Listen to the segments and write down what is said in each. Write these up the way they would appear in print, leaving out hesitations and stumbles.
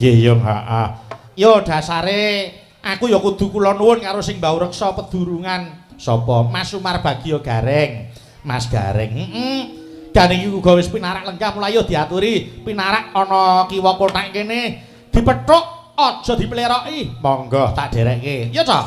Nggih yo, heeh. Yo dasare aku ya kudu kula nuwun karo sing mbau reksa pedurungan sapa Mas Sumar Bagio Gareng. Mas Gareng. Dan iki uga wis pinarak lengkap mulai yo diaturi pinarak ana kiwa kotak kene dipethuk aja dipleroki. Monggo tak derekke. Yo to.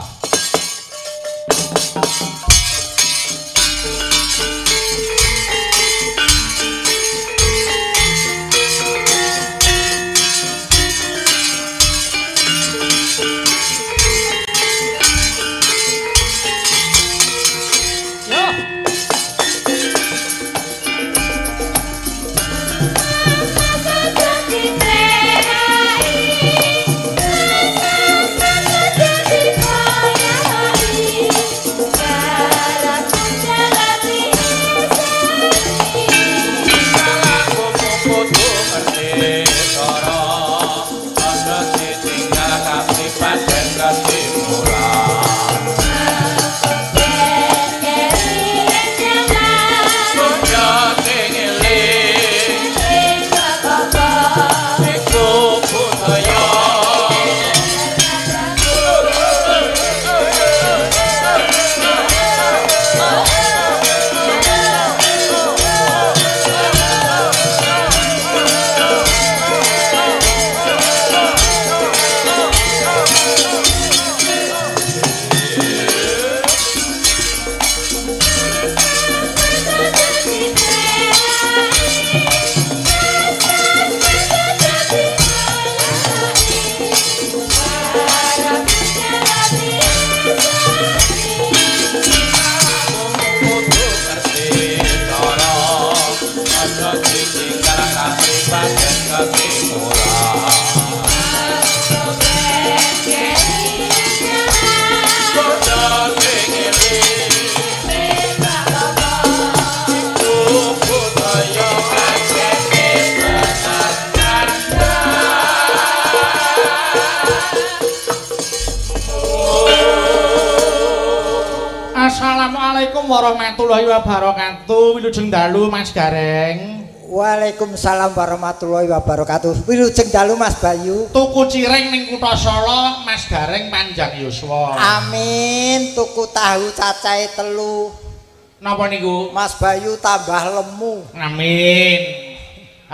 Assalamualaikum warahmatullahi wabarakatuh. Wilujeng dalu Mas Gareng. Waalaikumsalam warahmatullahi wabarakatuh. Wilujeng dalu Mas Bayu. Tuku cireng ning Kutha Solo Mas Gareng panjang yuswa. Amin. Tuku tahu cacahe 3. Napa niku? Mas Bayu tambah lemu. Amin.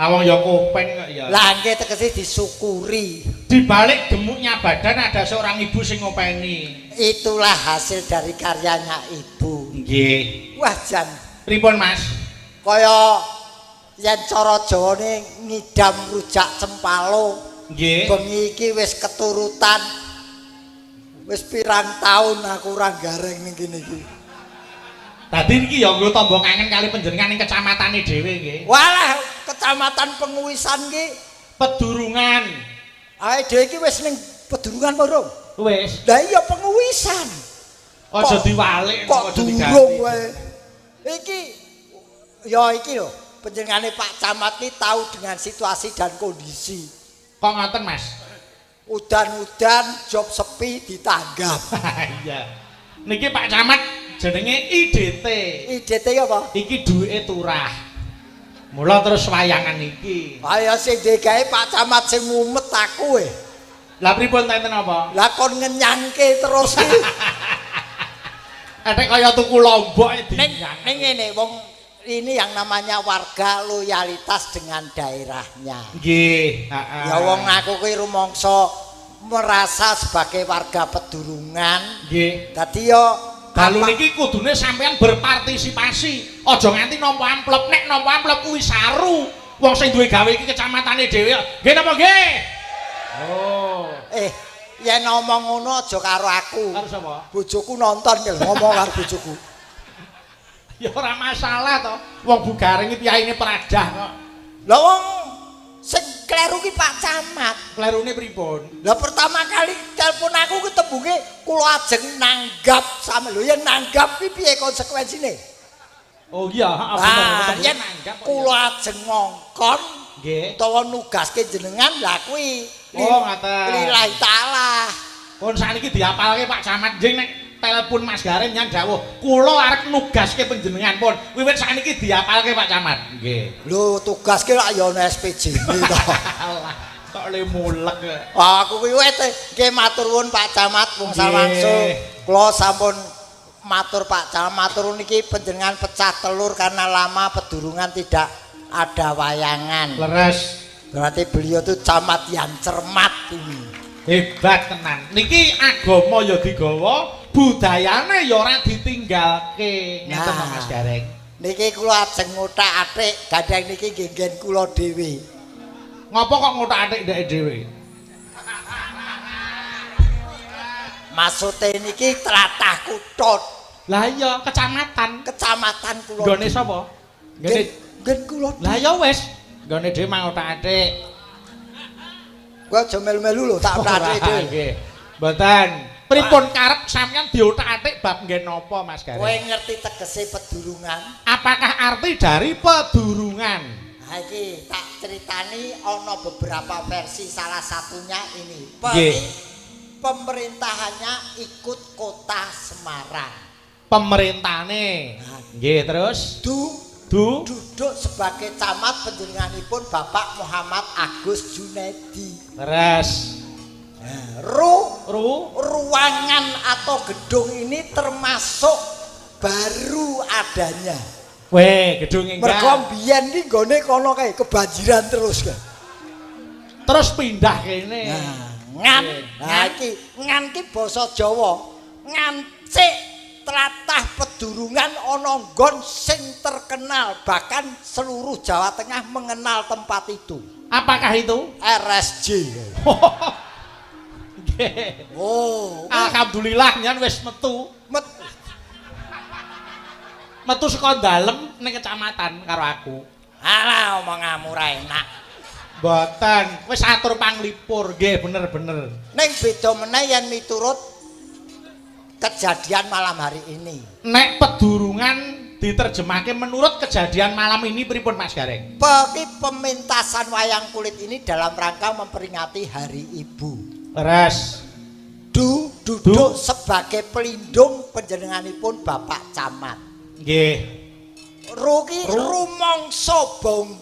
Awang ya kuping kok ya. Lah nggih tegese disyukuri. Di balik gemuknya badan ada seorang ibu sing ngopeni. Itulah hasil dari karyanya ibu. Nggih. Wah jan. Pripun Mas? Kaya yen cara Jawane ngidam rujak cempalo. Nggih. Bengi iki wis keturutan. Wis pirang taun aku ora gareng ning kene iki. Dadi iki ya nggo tamba kangen kali panjenengan ing kecamatane dhewe nggih. Walah, kecamatan Penguwisan ki Pedurungan. Ae dhewe iki wis ning Pedurungan apa urung? Wis. Lah iya Penguwisan. Aja diwalik kok durung wae. Iki ya iki lho, panjenengane Pak Camat ki tahu dengan situasi dan kondisi. Kok ngoten Mas? Udan-udan job sepi ditanggap. Iya. Niki Pak Camat jenenge IDT. IDT apa? Iki duwike turah. Mula terus wayangan iki. Ayo sing gawe Pak Camat sing mumet aku e. Lah pripun enten apa? Lah kon ngenyangke terus iki. Etek kaya tuku lombok Ning ngene wong ini yang namanya warga loyalitas dengan daerahnya. Nggih, heeh. Ya wong aku kuwi rumangsa merasa sebagai warga Pedurungan. Nggih. Dadi yo dalu niki kudune sampean berpartisipasi. Aja nganti nampa amplop. Nek nampa amplop kuwi saru. Wong sing duwe gawe iki kecamatane dhewe. Nggih napa nggih? Oh. Yen ngomong ngono aja karo aku. Karo sapa? Bojoku nonton lho ngomong karo bojoku. Ya ora masalah to. Wong Bu Gareng iki piyaine pradah kok. Lah wong sing kleru ki Pak Camat. Klerune pripun? Lah pertama kali telepon aku ki tembunge kula ajeng nanggap sampe lho yen nanggap ki piye konsekuensine? Oh iya, heeh bener. yen Nanggap kula ajeng ngongkon nggih utawa nugaske jenengan lah kuwi. Oh ngaten. Lillahi taala. Pun sakniki diapalke Pak Camat nggih nek telepon Mas Gareng nyang dawuh kula arep nugaske panjenengan pun wiwit sakniki diapalke Pak Camat. Nggih. Lho tugaske lak ya ana SPJ to. Allah. Kok le mulek. Aku kuwi wis nggih matur nuwun Pak Camat wong samangsa. Kula sampun matur Pak Camat matur niki panjenengan pecah telur karena lama pedurungan tidak ada wayangan. Leres. Berarti beliau tuh camat yang cermat ini. Hebat tenan. Niki agama ya digawa, budayane ya ora ditinggalke. Ngeten to Mas Gareng. Niki kula ajeng ngothak-athik, gandeng niki nggih nggen kula dhewe. Ngopo kok ngothak-athik ndek dhewe? Maksude niki tlatah Kutut. Lah iya, kecamatan. Kecamatan kula. Nggone sapa? Nggone nggen kula. Lah ya wis, nggone dhewe mang ngothak-athik. Kowe aja melu-melu lho, tak othak-athik dhewe. Nggih. Mboten. Pripun karep sampeyan diothak-athik bab nggih napa Mas Gareng? Kowe ngerti tegese pedurungan? Apakah arti dari pedurungan? Nah, iki tak ceritani ana beberapa versi, salah satunya ini. Pemerintahannya ikut kota Semarang. Pemerintahane. Nggih, terus duduk sebagai camat panjenenganipun Bapak Muhammad Agus Junaidi. Terus ruangan atau gedung ini termasuk baru adanya. Weh, gedung enggak. Mergo mbiyen iki nggone kono kae kebanjiran terus kan. Terus pindah kene. Ngan ki basa Jawa. Ngancik tlatah pedurungan ana nggon sing terkenal, bahkan seluruh Jawa Tengah mengenal tempat itu. Apakah itu? RSJ. Oh, alhamdulillah nyan wis metu saka dalem ning kecamatan karo aku. Alah omonganmu ra enak. Mboten, wis atur panglipur nggih bener-bener. Ning beda meneh yen miturut kejadian malam hari ini. Nek pedurungan diterjemahke menurut kejadian malam ini pripun Mas Gareng? Pementasan wayang kulit ini dalam rangka memperingati Hari Ibu. Leres. Duduk sebagai pelindung panjenenganipun Bapak Camat. Nggih. Ruki rumangsa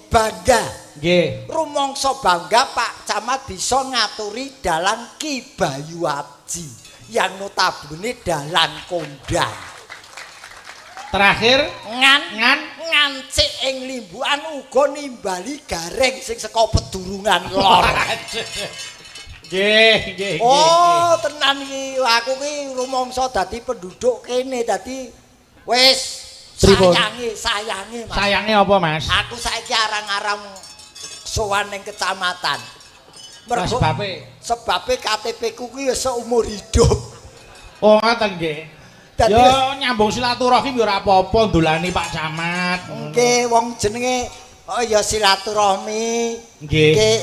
bangga. Nggih. Rumangsa bangga Pak Camat bisa ngaturi dalan Ki Bayu Aji yang notabene dalan kondang. Terakhir ngancik ing limbukan uga nimbali gareng sing saka pedurungan lor. Nggih. Oh, tenan iki. Aku ki rumangsa dadi penduduk kene, dadi wis sayange Mas. Sayange apa, Mas? Aku saiki arang-arang sowan ning kecamatan. Mergo sebabe KTP-ku ki wis seumur hidup. Oh, ngoten nggih. Ya nyambung silaturahim ya ora apa-apa ndolani Pak Camat. Nggih, wong jenenge ya silaturahmi. Nggih.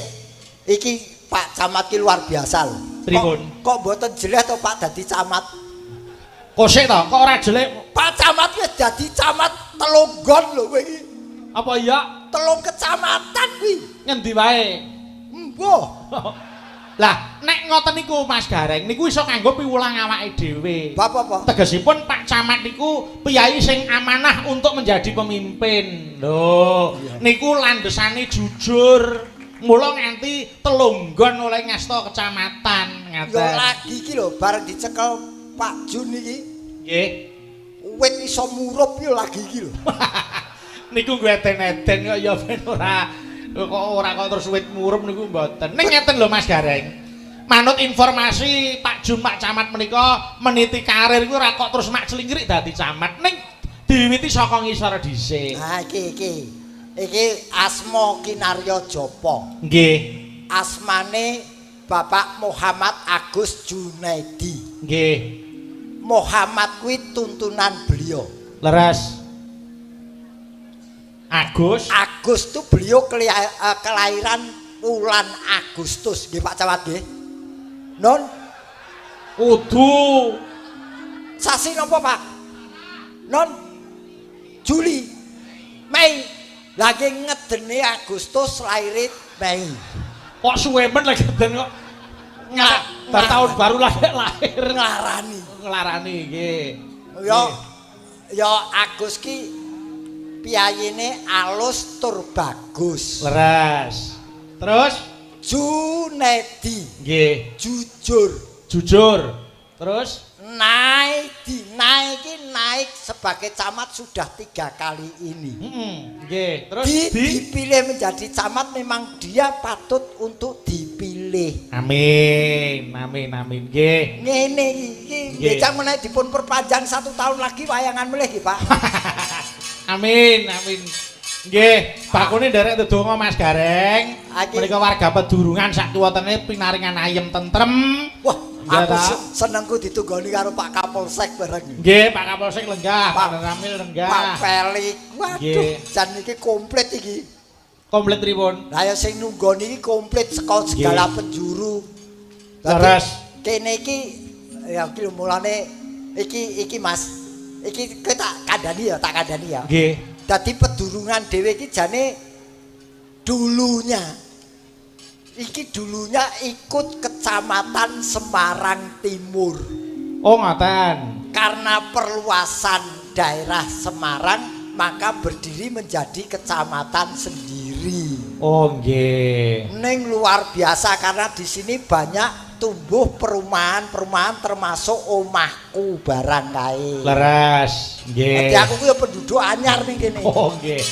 Iki Pak Camat ki luar biasa lho. Pripun? Kok mboten jelek to Pak dadi camat? Kosek to, kok ora jelek? Pak Camat wis dadi camat Telunggon lho kowe iki. Apa iya? Telung kecamatan kuwi. Ngendi wae? Mbah. Lah, nek ngoten niku Mas Gareng, niku iso kanggo piwulang awake dhewe. Apa? Tegesipun Pak Camat niku piyai sing amanah untuk menjadi pemimpin. Lho, niku landesane jujur. Mula nganti Telunggon oleh ngasta kecamatan ngaten. Ya lagi iki lho bareng dicekel Pak Jun iki. Nggih. Wit iso murup yo lagi iki lho. Niku ngeten-eten kok ya ben ora kok terus wit murup niku mboten. Ning ngeten lho Mas Gareng. Manut informasi Pak Jun Pak Camat menika meniti karir iku ora kok terus mak celingrik dadi camat. Ning diwiwiti saka ngisor dhisik. Ha iki asma Kinarya Japa. Nggih. Asmane Bapak Muhammad Agus Junaidi. Nggih. Muhammad kuwi tuntunan beliau. Leres. Agus tuh beliau kelahiran bulan Agustus nggih Pak Camat nggih. Non kudu sasi napa Pak? Non Juli. Mei. Lagi ngedene Agustus lahirit Mei. Kok suwe men lagi ngeden kok. Tahun baru lagi lahir nglarani nggih. Ya Agus ki piyayine alus tur bagus. Leres. Terus Junedi. Nggih. Jujur. Jujur. Terus naik sebagai camat sudah 3 kali ini. Nggih. Terus dipilih menjadi camat memang dia patut untuk dipilih. Amin. Nggih. Ngene iki becak menawi dipun perpanjang 1 tahun lagi wayangan melih nggih, Pak. Amin. Nggih, bakune nderek ndedonga Mas Gareng. Menika warga pedurungan sak tuwetene pinaringan ayem tentrem. Wah, aku senengku ditunggoni karo Pak Kapolsek bareng. Nggih, Pak Kapolsek lenggah, Pak Ramil lenggah. Pak Pelik. Waduh, jan iki komplit iki. Komplit pripun? Lah ya sing nunggoni iki komplit saka segala penjuru. Leres. Kene iki ya iki mulane iki Mas. Iki kowe tak kandhani ya. Nggih. Dadi pedurungan dhewe iki jane dulunya ikut Kecamatan Semarang Timur. Oh, ngoten. Karena perluasan daerah Semarang maka berdiri menjadi kecamatan sendiri. Oh, nggih. Ning luar biasa karena di sini banyak tumbuh perumahan termasuk omahku barang kae. Leres, nggih. Dadi aku ku ya penduduk anyar ning kene. Oh, nggih.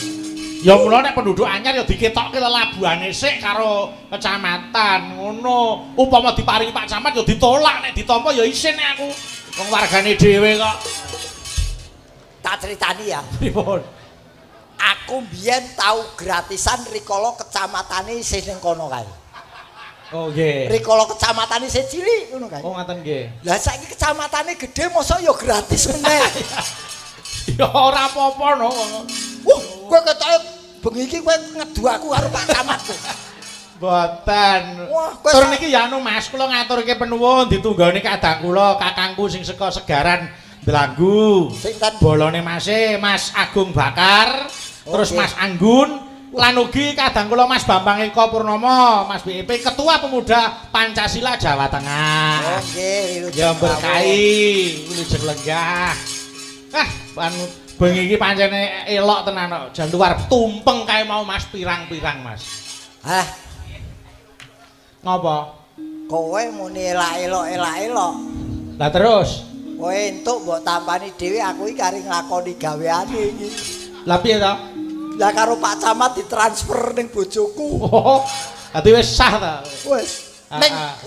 Ya mula nek penduduk anyar ya diketokke lelabuhane sik karo kecamatan. Ngono. Upama diparingi Pak Camat ya ditolak, nek ditampa ya isin nek aku. Wong wargane dhewe kok. Tak critani ya. Pripun? Aku mbiyen tau gratisan rikala kecamatane isih ning kono kae. Oh nggih. Rikala kecamatane isih cilik ngono kae. Oh ngoten nggih. Lah saiki kecamatane gedhe mosok ya gratis meneh. Ya ora apa-apa no. Kowe ketoke bengi iki kowe ngedu aku karo Pak Camat. Mboten. Tur niki ya anu Mas, kula ngaturke penuwun ditunggoni kadang kula kakangku sing saka Segaran Delanggu. Sinten? Bolone Mas Agung Bakar, terus Mas Anggun, lan ugi kadang kula Mas Bambang Eko Purnomo, Mas BIP Ketua Pemuda Pancasila Jawa Tengah. Oh nggih, ya berkahi, wilujeng lenggah. Bengi iki pancene elok tenan kok. Jan luar tumpeng kae mau Mas pirang-pirang Mas. Ngopo? Kowe muni elak-elok. Lah terus? Kowe entuk mbok tampani dhewe aku iki kari nglakoni gaweane iki. Lah piye to? Lah karo Pak Camat ditransfer ning bojoku. Oh, dadi wis sah ta? Wis.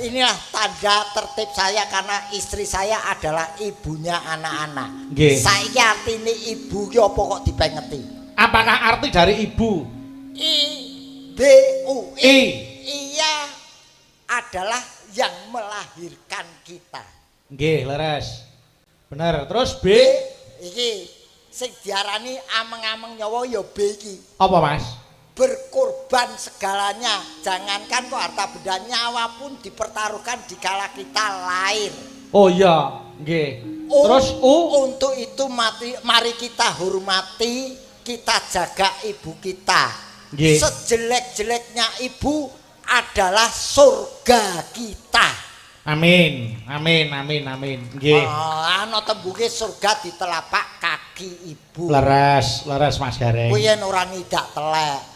Inilah tanda tertib saya karena istri saya adalah ibunya anak-anak. Saiki artine ibu ki apa kok dipengeti? Apakah arti dari ibu? IBU. Iya adalah yang melahirkan kita. Nggih, leres. Bener. Terus B iki sing diarani ameng-ameng nyawa ya B iki. Apa, Mas? Berkorban segalanya. Jangankan kok harta benda, nyawa pun dipertaruhkan dikala kita lahir. Oh iya, nggih. Terus untuk itu mari kita hormati, kita jaga ibu kita. Nggih. Sejelek-jeleknya ibu adalah surga kita. Amin. Nggih. Ana tembunge surga di telapak kaki ibu. Leres Mas Gareng. Kuwi yen ora nidak telek.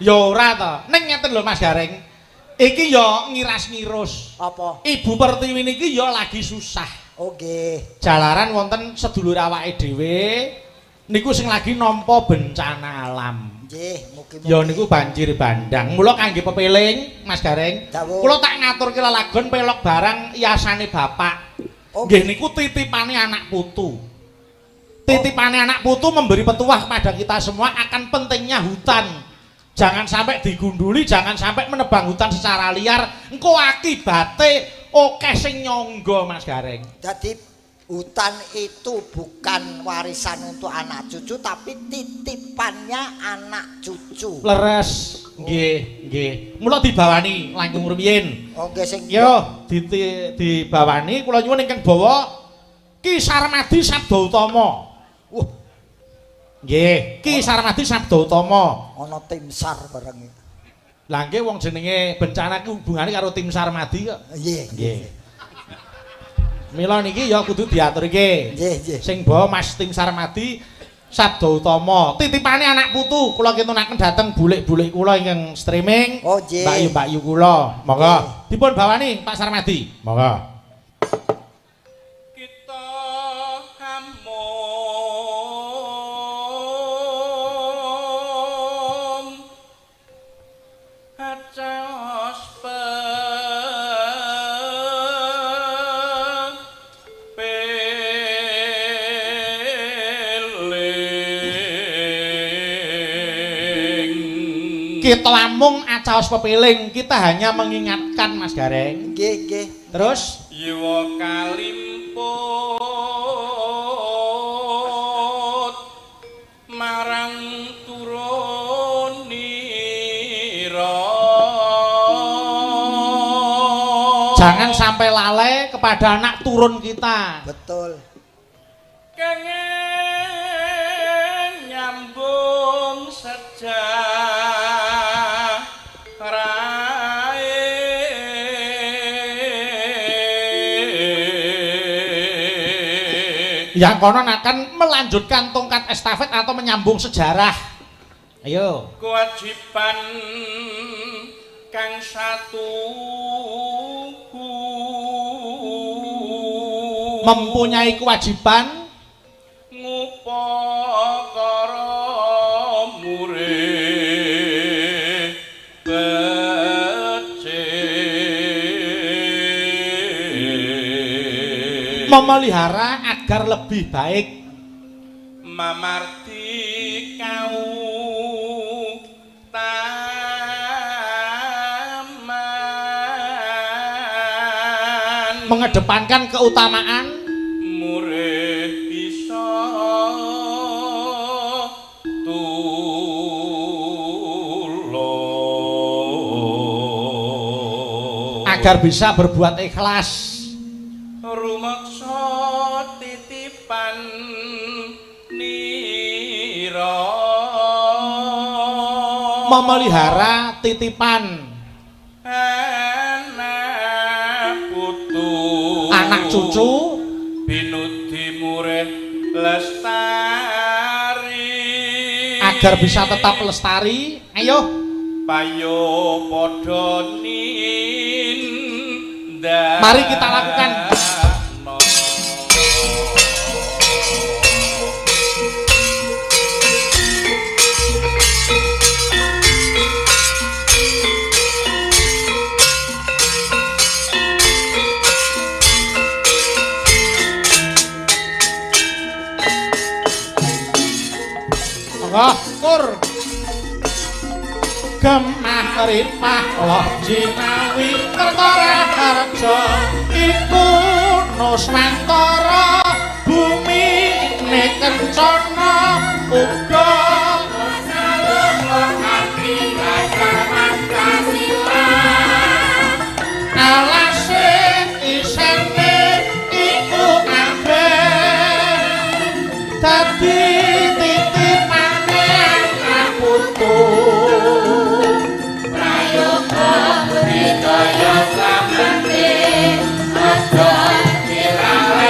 Ya ora to. Ning ngeten lho Mas Gareng. Iki ya ngiras-ngirus. Apa? Ibu Pertiwi niki ya lagi susah. Oh nggih. Jalaran wonten sedulur awake dhewe niku sing lagi nampa bencana alam. Nggih, mugi-mugi. Ya niku banjir bandang. Mula kangge pepeling Mas Gareng, kula tak ngaturke lelagon pelok barang yasane bapak. Nggih niku titipane anak putu. Titipane anak putu memberi petuah kepada kita semua akan pentingnya hutan. Jangan sampai digunduli, jangan sampai menebang hutan secara liar. Engko akibate akeh sing nyangga Mas Gareng. Jadi hutan itu bukan warisan untuk anak cucu tapi titipannya anak cucu. Leres. Nggih. Mula dibawani langkung rumiyin. Oh nggih sing yo dibawani kula nyuwun ingkang bawa Ki Sarmadi Sabda Utama. Nggih, Ki Sarmadi Sabda Utama. Ana tim SAR bareng. Lah nggih wong jenenge bencana ki hubungane karo tim Sarmadi kok. Nggih. Mila niki ya kudu diaturke. Nggih. Sing bawa Mas tim Sarmadi Sabda utama. Titipane anak putu kula kintunaken dhateng bulik-bulik kula ingkang streaming. Oh, nggih. Mbak-yu kula. Monggo dipun bawani Pak Sarmadi. Monggo. Kita amung acaos pepiling, kita hanya mengingatkan Mas Gareng. Nggih, nggih. Terus Yiwa kalimput marang turunira. Jangan sampai lalai kepada anak turun kita. Betul. Kengen nyambung yang konon akan melanjutkan tongkat estafet atau menyambung sejarah. Ayo. Kewajiban kang satu mempunyai kewajiban ngupakara murid becik memelihara agar lebih baik mamarti kau taman mengedepankan keutamaan murid bisa tulung agar bisa berbuat ikhlas rumeksa titipan nira memelihara titipan anak putu anak cucu binudi murid lestari agar bisa tetap lestari. Ayo payo padha ninda mari kita lakukan. Kur gemah ripah loh jinawi kertara harja iku nuswantara bumi nekencana uga alase isene iku kabeh dadi Kaya sampeyan aja dilale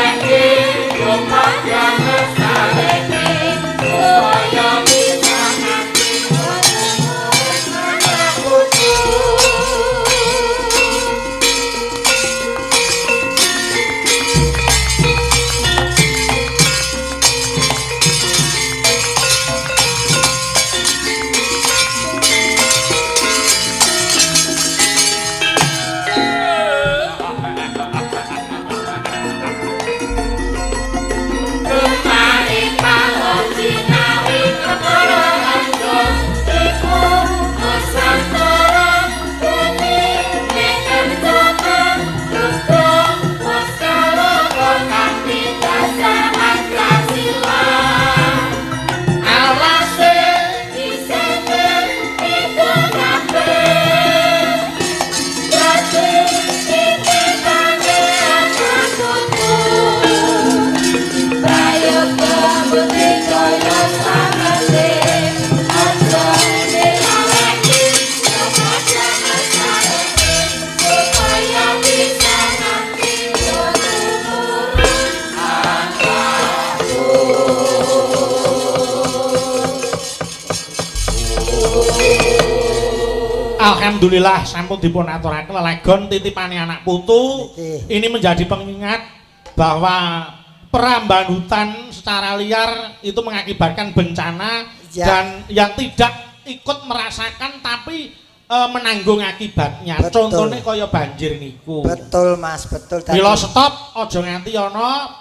Alhamdulillah sampun dipun aturaken lelagon titipane anak putu. Ini menjadi pengingat bahwa perambahan hutan secara liar itu mengakibatkan bencana dan yang tidak ikut merasakan tapi menanggung akibatnya. Contohnya kaya banjir niku. Betul Mas, betul. Bila stop aja nganti ana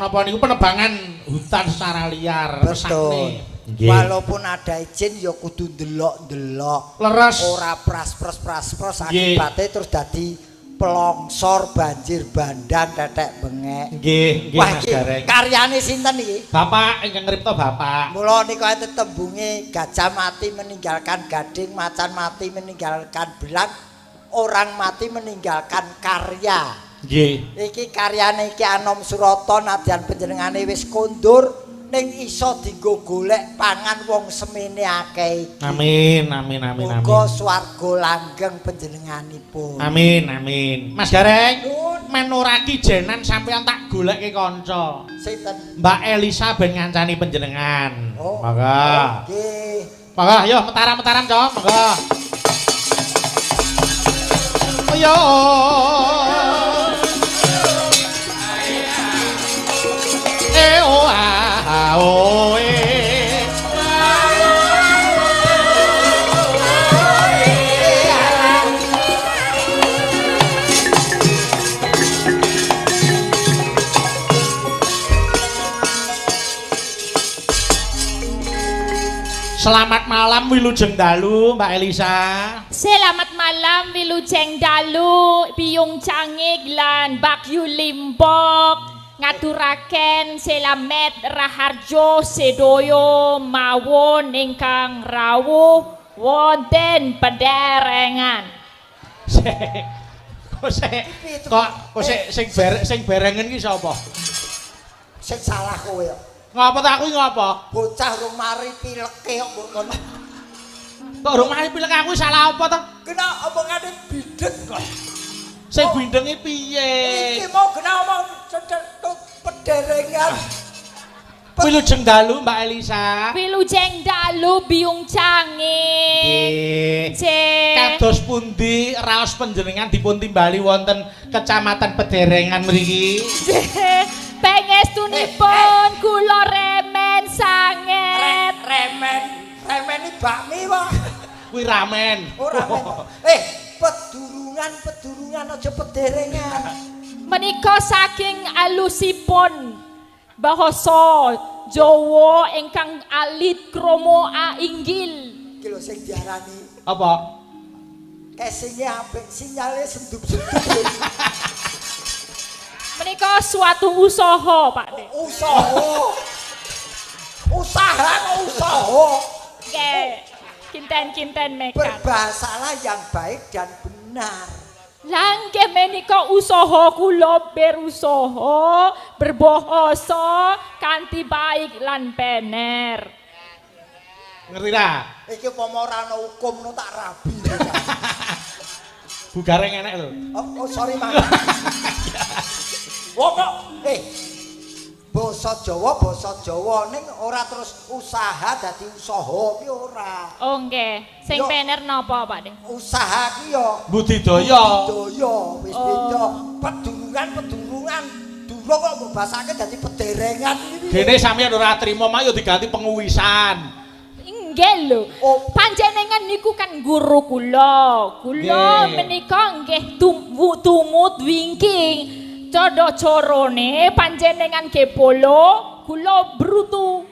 napa niku penebangan hutan secara liar. Betul. Walaupun ada izin ya kudu ndelok-ndelok. Leres. Ora praspros akibate terus dadi pelongsor banjir bandang tetek bengek. Nggih, nggih Mas Gareng. Karyane sinten iki? Bapak ingkang ngripta Bapak. Mula nika tembunge gajah mati meninggalkan gading, macan mati meninggalkan belang, orang mati meninggalkan karya. Nggih. Iki karyane Ki Anom Surata nadyan panjenengane wis kondur ning iso dienggo golek pangan wong semene akeh. Amin, amin, amin, amin. Muga swarga langgeng panjenenganipun. Amin, amin. Mas Gareng, menuraki jenan sampean tak goleke kanca. Sinten? Mbak Elisa ben ngancani panjenengan. Oh. Monggo. Nggih. Monggo, ayo metaram-metaram, Cok. Monggo. Ayo. Oh, Selamat malam Wilujeng Dalu, Mbak Elisa. Selamat malam Wilujeng Dalu, Biyung Cangik lan Bakyu Limbok. Ngaturaken selamet raharjo sedoyo mawon ingkang rawuh wonten pederengan. Kok sing berengen ki sapa? Sing salah kowe kok. Ngapa ta aku ngapa? Bocah rung mari pileke kok mbok kono. Kok rung mari pilek aku salah apa ta? Kena omongane bideg kok. Sing bindenge piye? Iki mau kena omong cecetut pederengan. Wilujeng Dalu Mbak Elisa. Wilujeng Dalu Biyung Cangik. Kados pundi raos panjenengan dipun timbali wonten Kecamatan Pederengan mriki? Pangestunipun kula remen sanget. Remen iki bakmi wae. Kuwi ramen. Ora pedurungan aja pederengan. Menika saking alusipun basa Jawa ingkang alit krama inggil. Iki lho sing diarani Apa? casingnya apik, sinyale sendup-sendup. Menika suatu usaha, Pak De. Usaha. Nggih. Kinten-kinten mekan. Berbahasalah yang baik dan benar. Langke menika usaha kula berusaha berbahasa kanthi baik lan bener. Ngerti ra? Iki upama ora ana hukum no tak rabi. Bu Gareng enek lho. Oh sorry Mas. Wong kok basa Jawa ning ora terus usaha dadi usaha ki ora. Oh nggih. Sing bener napa, Pak De? Usaha ki ya Budidaya. wis beda. Pedurungan durung kok mbok basake dadi pederengan iki. Dene sampeyan ora trima mak yo diganti penguwisan. Nggih lho. Panjenengan niku kan guru kula. Kula menika nggih tumut wingking. Codo corone panjenengan kepolo, kula brutu.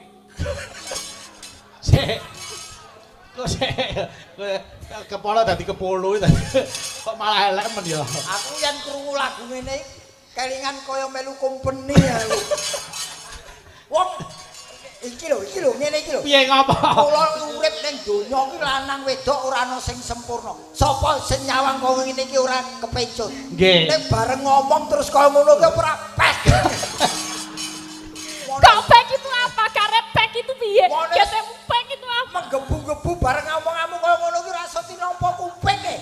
Kepala dadi kepolo kok malah elek men ya. Aku yen krungu lagu ngene kelingan kaya melu company aku. Wong iki lho ngene iki lho. Piye ngapa? Kula urip ning donya iki lanang wedok ora ana sing sempurna. Sapa sing nyawang kowe ngene iki ora kepencut. Nggih. Nek bareng ngomong terus kaya ngono ki ora pek. Kok pek itu apa? Karep pek itu piye? Ketemu pek itu apa? Menggebu-gebu bareng ngomong-ngomong kaya ngono ki rasa tinampa kuping e.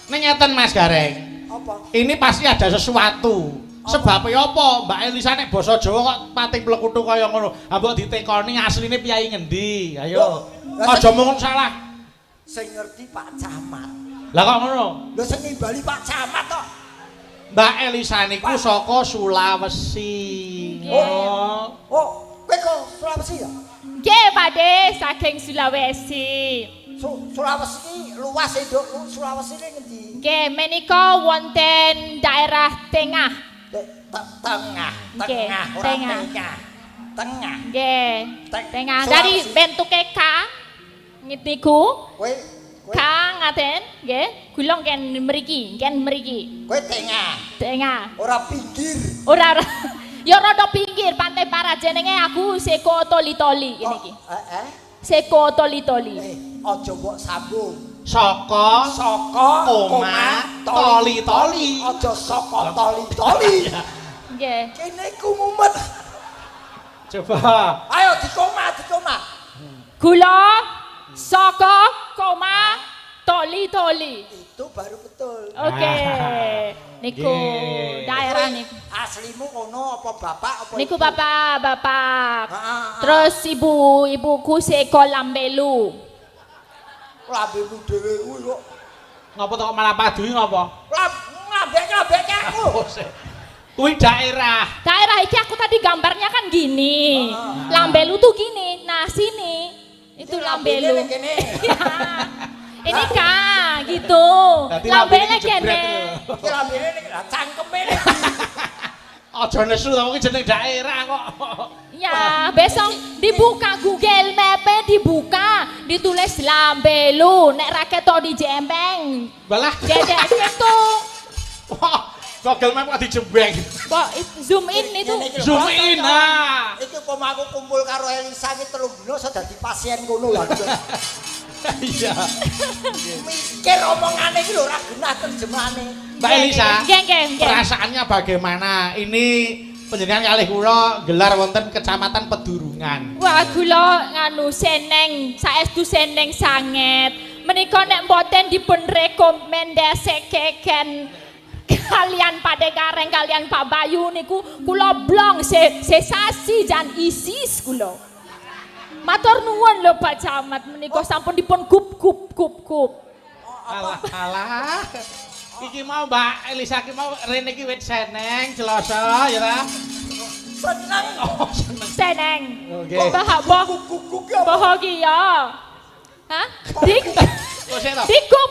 Ngeten Mas Gareng. Apa? Ini pasti ada sesuatu. Sebabnya apa? Mbak Elisa nek basa Jawa kok pati mlekutu kaya ngono. Ha mbok ditekoni asline piyai ngendi? Ayo. Aja mung salah. Sing ngerti Pak Camat. Lah kok ngono? Lho sing nimbali Pak Camat kok. Mbak Elisa niku saka Sulawesi. Oh, kowe kok Sulawesi ya? Nggih, Pakde, saking Sulawesi. Sulawesi iki luas e, Duk. Sulawesi ini ngendi? Nggih, menika wonten daerah tengah. Tengah, Nggih, ora tengah. Tengah. Nggih, tengah. Sulawesi. Dari bentuke K niku. Kowe K ngaten, nggih. Kula ken mriki, kowe tengah. Tengah. Ora pinggir. Ora ya rada pinggir Pantai Parat jenenge aku Seko Toli-toli ngene iki. Seko Toli-toli. Aja mbok sambung. Saka Koma toli-toli. Aja saka toli-toli. Nggih. Kene ku mumet. Coba. Ayo dikoma. Gula saka koma toli-toli. Itu baru betul. Oke. Niku Nggih. daerah niku. Aslimu kono apa bapak apa Niku ibu? bapak. Heeh. Terus ibuku Seko Lambelu. Lambemu dhewe kuwi kok. Ngapa kok malah padui ngapa? Ngambek aku. Kuwi daerah. Daerah iki aku tadi gambarnya kan gini. Lambelu tuh gini. Nah, sini. Itu Lambelu. Lambene kene. Ya. Ini Kak, gitu. Berarti Lambene lambene jebret kene. itu. Iki lambene cangkeme nek. Aja nesu ta kuwi jeneng daerah kok. Ya, besok dibuka Google Map, dibuka, ditulis Lambelu, nek ra ketok di jembeng. Balah. Dedek gitu. Wah, Google Map kok dijembeng. Kok zoom in itu. Zoom in ah. Iki aku kumpul karo Elisa iki 3 dina iso dadi pasien kono lho. Iya. Mikir omongane iki lho ora genah terjemahane. Mbak Elisa. Nggih. Perasaannya bagaimana? Ini panjenengan kalih kula gelar wonten Kecamatan Pedurungan. Wah, kula nganu seneng, saestu seneng sanget. Menika nek mboten dipun rekomendasikaken kalian Pakde Gareng kalian Pak Bayu niku kula blong sesasi jan isis kula. Matur nuwun lho Pak Camat menika sampun dipun kup. Alah. Iki mau Mbak Elisa iki mau rene iki wit seneng jeloso ya ta. Seneng. Oh, seneng. Seneng. Oke. Guguk ya. Bahagia. Hah? Kok sik to?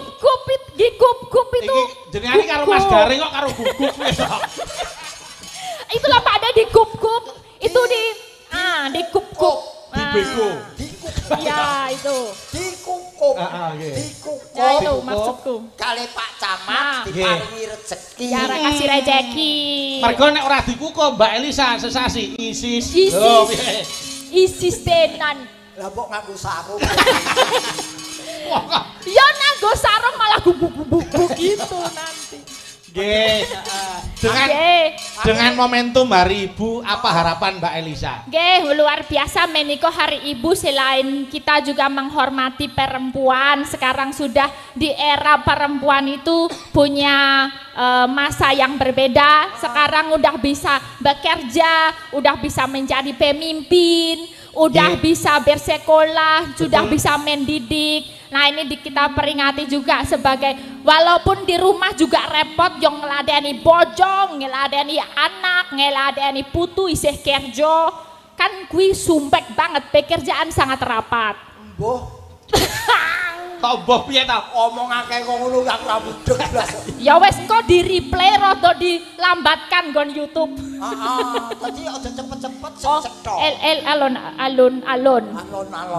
Dikup itu. Iki jenengan iki karo Mas Garing kok karo guguk wis to. Itulah Pak Ade dikup. Itu dikup. Dibego. Iya, itu. Dikukup. Nggih. Dikukup. Ya itu maksudku. Kali Pak Camat Nah, diparingi rezeki. Ya ra kasih rejeki. Mergo nek ora dikukup Mbak Elisa sesasi isis. Isis. Lho, piye? Isis tenan. Lah mbok nganggo sarung. Wah, Ya nganggo sarung malah gubuk-gubuk gitu nanti. nggih. Dengan momentum Hari Ibu, apa harapan Mbak Elisa? Nggih, luar biasa menika Hari Ibu selain kita juga menghormati perempuan, sekarang sudah di era perempuan itu punya masa yang berbeda. Sekarang udah bisa bekerja, udah bisa menjadi pemimpin, udah bisa bersekolah, sudah bisa mendidik. Nah ini kita peringati juga sebagai walaupun di rumah juga repot yang ngeladeni bojong, ngeladeni anak, ngeladeni putu isih kerja. Kan kui sumpek banget pekerjaan sangat rapat. Mbuh. Kok mbah piye ta? Omong akeh kok ngono aku ora mudeng blas. Ya wes engko di replay rada dilambatkan nggon YouTube. Heeh, dadi aja cepet-cepet Oh, cetok. alon. Alon-alon.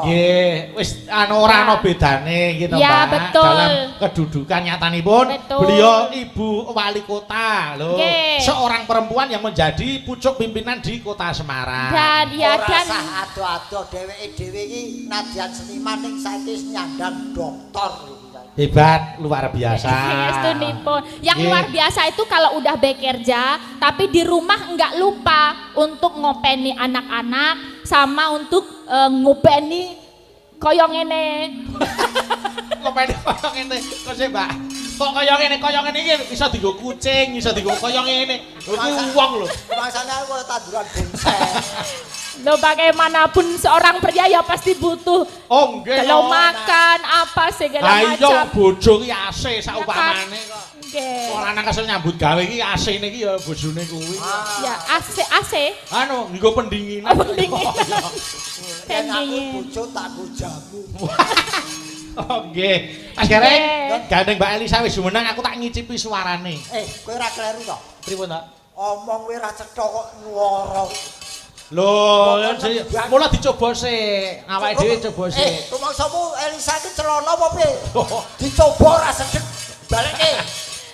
Nggih, wis ora ana bedane gitu Ya, Mbak. betul. Dalam kedudukan nyatanipun Betul. beliau ibu wali kota loh. Nggih. Seorang perempuan yang menjadi pucuk pimpinan di Kota Semarang. Dan ya Ora dan sah ado-ado dheweke dhewe iki nadyan seniman ning saiki nyandang dokter. Hebat, luar biasa. Yes, tuh nipun. Yang Nggih. luar biasa itu kalau udah bekerja, tapi di rumah enggak lupa untuk ngopeni anak-anak sama untuk ngopeni koyong ngene. Ngopeni koyo ngene. Kok sih, Mbak? Kok koyo ngene iki iso dienggo kucing, iso dienggo koyo ngene. Iku wong lho. Maksane aku tanduran bonsai. Loh bagaimanapun seorang pria ya pasti butuh Oh nggih. kalau makan apa segala Ha iya macam. bojo ki AC saupamane kok. Nggih. Ora nang kesel nyambut gawe iki AC-ne iki ya bojone kuwi. Ya AC. Anu nggo pendinginan. Pendinginan. Yen aku Pendingin. bojo tak go jamu. Oh nggih. Mas Gareng, Nggih. gandeng Mbak Elisa wis jumeneng aku tak ngicipi suarane. Kowe ora kleru to? Pripun to? Omong kowe ora cetha kok nwara. Lho, mula dicoba sik. Awake dhewe coba sik. Rumangsamu Elisa iki celana apa piye? Dicoba ora sedek. Baleke.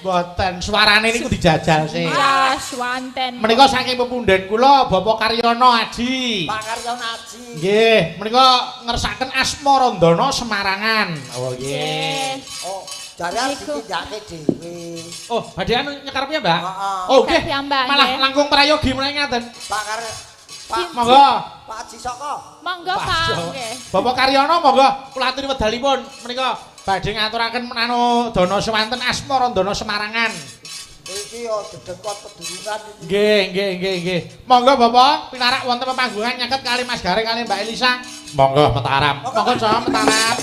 Mboten, suarane niku dijajal sik. Ya, swanten. Menika saking pepundhen kula Bapak Karyono Aji. Pak Karyono Aji. Nggih, menika ngersakaken Asmarandana Semarangan. Oh nggih. Oh, jare harus ditindakake dhewe. Oh, badhe anu nyekar piye, Mbak? Heeh. Oh nggih. Nyekar piye, Mbak, Malah nggih. langkung prayogi mulai ngaten. Pak Monggo. Pak Haji Soko. Monggo Pak. Nggih. Bapak Karyono monggo kula aturi wedalipun menika badhe ngaturaken anu dana sewanten Asmarandana Semarangan. Iki yo dedengkot pedurungan iki. Nggih. Monggo Bapak pinarak wonten pepanggungan nyaket kali Mas Gareng kali Mbak Elisa. Monggo Mataram. Monggo Jawa Mataram.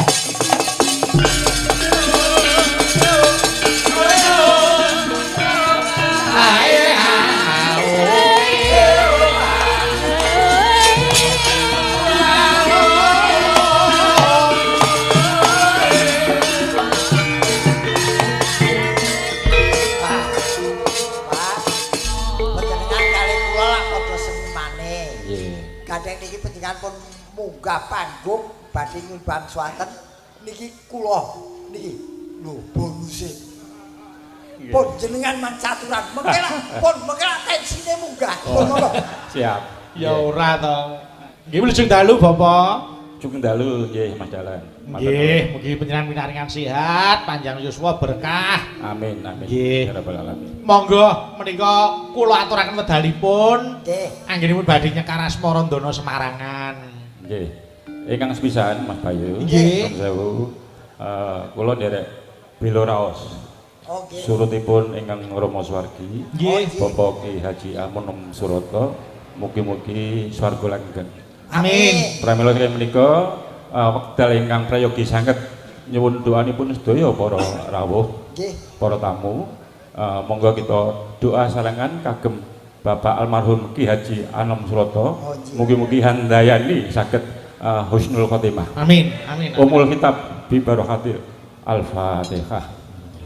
Pak. Panjenengan kali kula lak padha senimane. Nggih. Kadang niki panjenengan pun munggah panggung badhe nyumbang swanten niki kula niki lho bonuse. Pun jenengan mang caturan mengke lak tensine munggah. Pun monggo. Siap. Ya ora to. Nggih wilujeng dalu Bapak. Cukup dalu nggih Mas Dalan. Nggih, mugi panjenengan pinaringan sehat, panjang yuswa berkah. Amin amin. Nggih. Ya Rabbal alamin. Monggo menika kula aturaken wedalipun. Nggih. Anggenipun badhe nyekar Asmarandana Semarangan. Nggih. Ingkang sepisan Mas Bayu. Nggih. Nuwun sewu. Kula nderek bela raos. Oh nggih. Surutipun ingkang Rama Swargi. Nggih. Bapak Ki Haji Amunum Surata. Mugi-mugi swarga langgeng. Amin. Pramila kaya menika wekdal ingkang prayogi sanget nyuwun doanipun sedaya para rawuh. Nggih. Para tamu, monggo kita doa salangan kagem Bapak almarhum Ki Haji Anom Surata. Mugi-mugi handayani saged husnul khotimah. Amin. Amin. Umul kitab bi barakatil Al-Fatihah.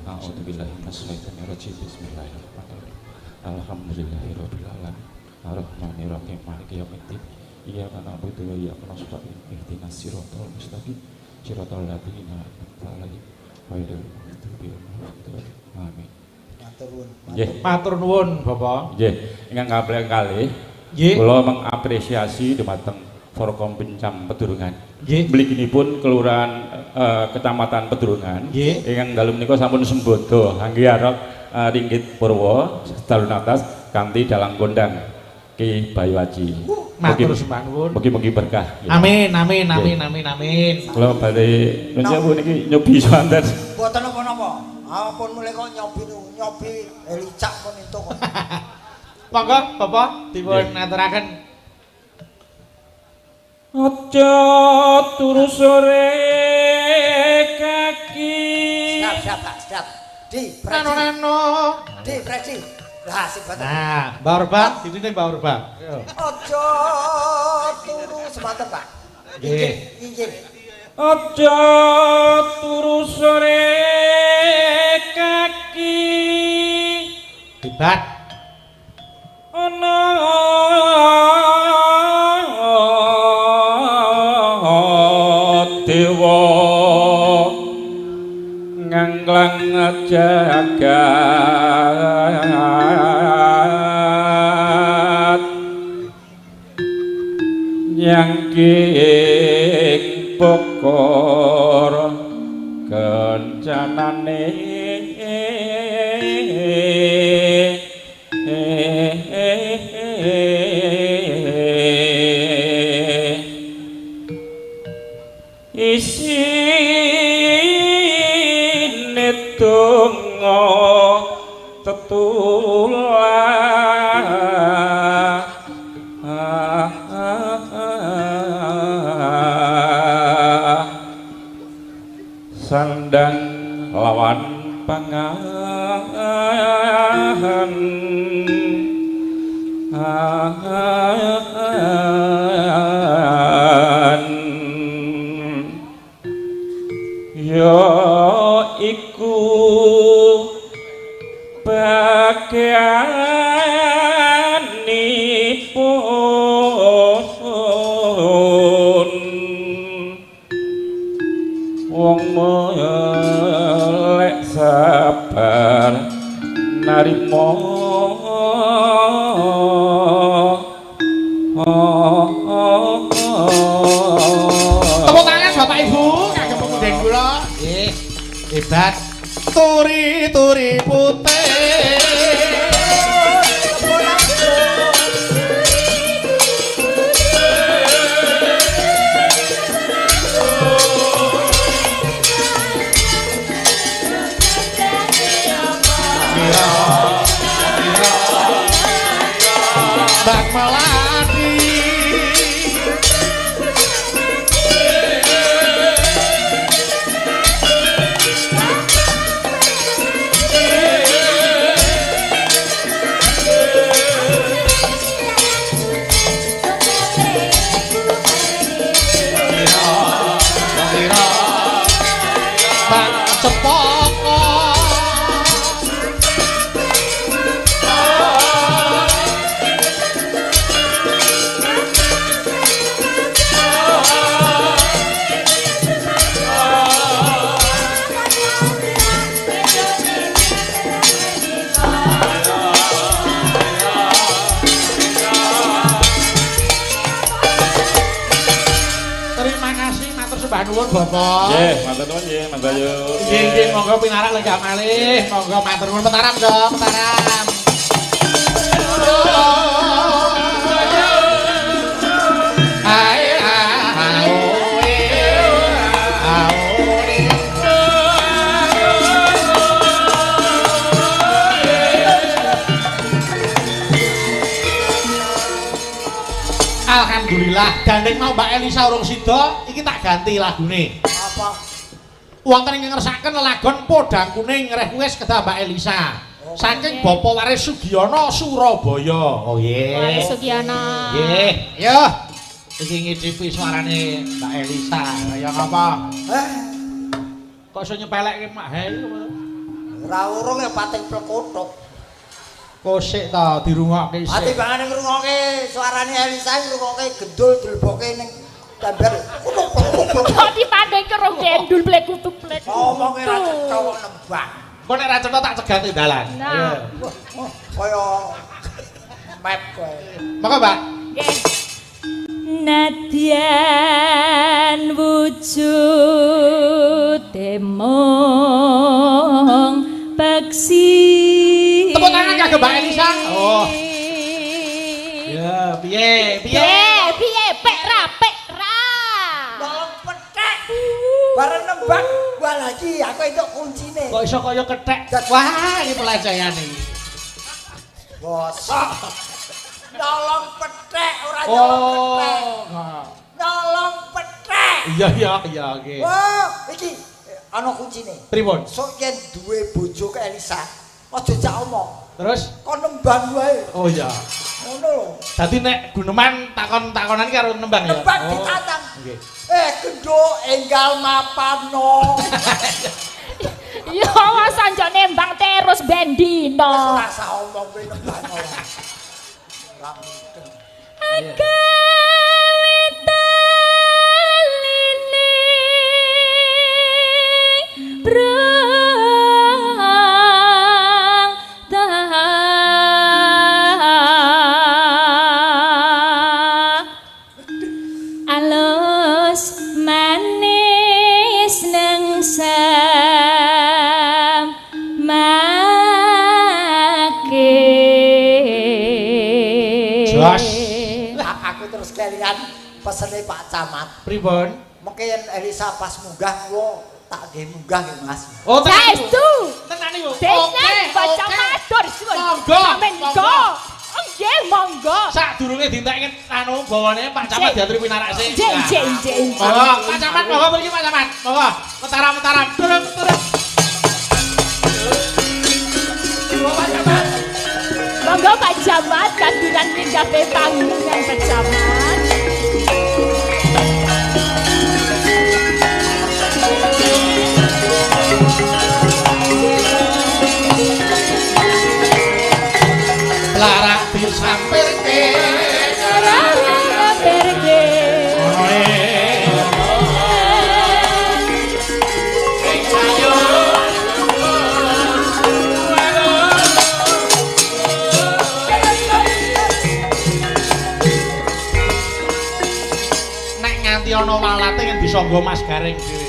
A'udzubillahi minasyaitonir rajim. Bismillahirrahmanirrahim. Alhamdulillahirabbil alamin. Arrahmanirrahim. Maliki yaumiddin. Iyyaka na'budu wa iyyaka nasta'in. Ihdinas siratal mustaqim. Siratal ladzina an'amta 'alaihim ghairil maghdubi 'alaihim. Amin. Matur nuwun. Nggih. Matur nuwun, Bapak. Nggih, ingkang kaping kalih Nggih. kula mengapresiasi dumateng Forkom Pencam Pedurungan. Nggih. Mliginipun kelurahan Kecamatan Pedurungan. Nggih. Ingkang dalem menika sampun sembodo kangge arep ringgit purwa sedalun atas kanthi dalang kondang Ki Bayu Haji. Matur sembah nuwun. Mugi-mugi berkah. Amin. Kula badhe nuwun sewu niki nyobi swanten. Mboten napa-napa. Ampun mulai kok nyobi helicak pun itu kok. Monggo Bapak dipun aturaken. Aja turu sore kaki. Siap, Pak, siap. Di, Nano. Preci. Lah, sing boten. Nah, Mbak Urba, dititip Mbak Urba. Yo. Ojo turu semanten, Pak. Nggih. Inggih. Aja turu sore kaki. Tibat. Ana dewa nganglang jagat nyangking pokor kencanane isine donga tetulah ya iku bagianipun wong melek sabar narimo tepuk tangan Bapak Ibu kagem pemudeng kula nggih hebat turi-turi putih Bak Melati Bak Cepoko Terima kasih matur sembah nuwun Bapak. nggih matur nuwun nggih mandayu Nggih nggih monggo pinarak lenggah malih. Monggo matur nuwun petaram dong, petaram. Hai aoe aoe Alhamdulillah gandeng mau Mbak Elisa urung sida iki tak ganti lagune. Apa? Wonten ing ngersakaken lelagon Podang Kuning ngreh wis kedah Mbak Elisa. Saking Bapak Waris Sugiono Surabaya. Oh nggih. Waris Sugiono. Nggih. Yo. Iki ngicipi suarane Mbak Elisa. Kaya ngapa? Kok iso nyepelekke Mak Hei? Ora urung ya pating plekutuk. Kosik ta dirungokke isih. Ati bangane ngrungokke suarane Elisa ngrungokke gendul dilboke ning tember. Kok dipandheng karo gendul blekutuk-blekutuk. Ngomongke ra cocok nembang. Kok nek ra cetha tak cegat ing dalan. Nah. Kaya map kowe. Maka Mbak. Nggih. Nadyan wujud mong peksi. Tepuk tangan kagem Mbak Elisa. Oh. Ya, piye? Piye pek ra. Tolong petek. Bareng nembang gua lagi aku entuk kuncine. Kok iso kaya kethek? Wah, iki pelecehan iki. Bosok. Nyolong petek ora nyolong petek. Nyolong petek. Iya nggih. Wah, iki ana kuncine. Pripun? Sok yen duwe bojo ke Elisa, aja jak omong. Terus? Kon nembang wae. Oh iya. Ngono lho. Dadi nek Guneman takon-takonan karo nembang ya. Nembang ditatang. Nggih. Gendho enggal mapano. Ya wis anjo nembang terus ben dino. Ora usah omong kowe nembang ora. Ora mungkin. Jos. Aku terus kelingan pesene Pak Camat. Pripun? Mengke yen Elisa pas munggah kula tak nggih munggah nggih Mas. Oh, tenan. Saestu. Tenan niku. Dene baca matur suwun. Monggo. Monggo. Nggih, monggo. Sadurunge dintekke anu bawane Pak Camat diaturi pinarak sik. Jeng. Monggo, Pak Camat monggo mriki Pak Camat. Monggo. Metaram-metaram. Turun. Pak Camat. Monggo Pak Camat kanduran minggawe panggungan Pak Camat. Larak disampirke Larak pergi. Nek nganti ana walate yang disangga Mas Gareng dhewe.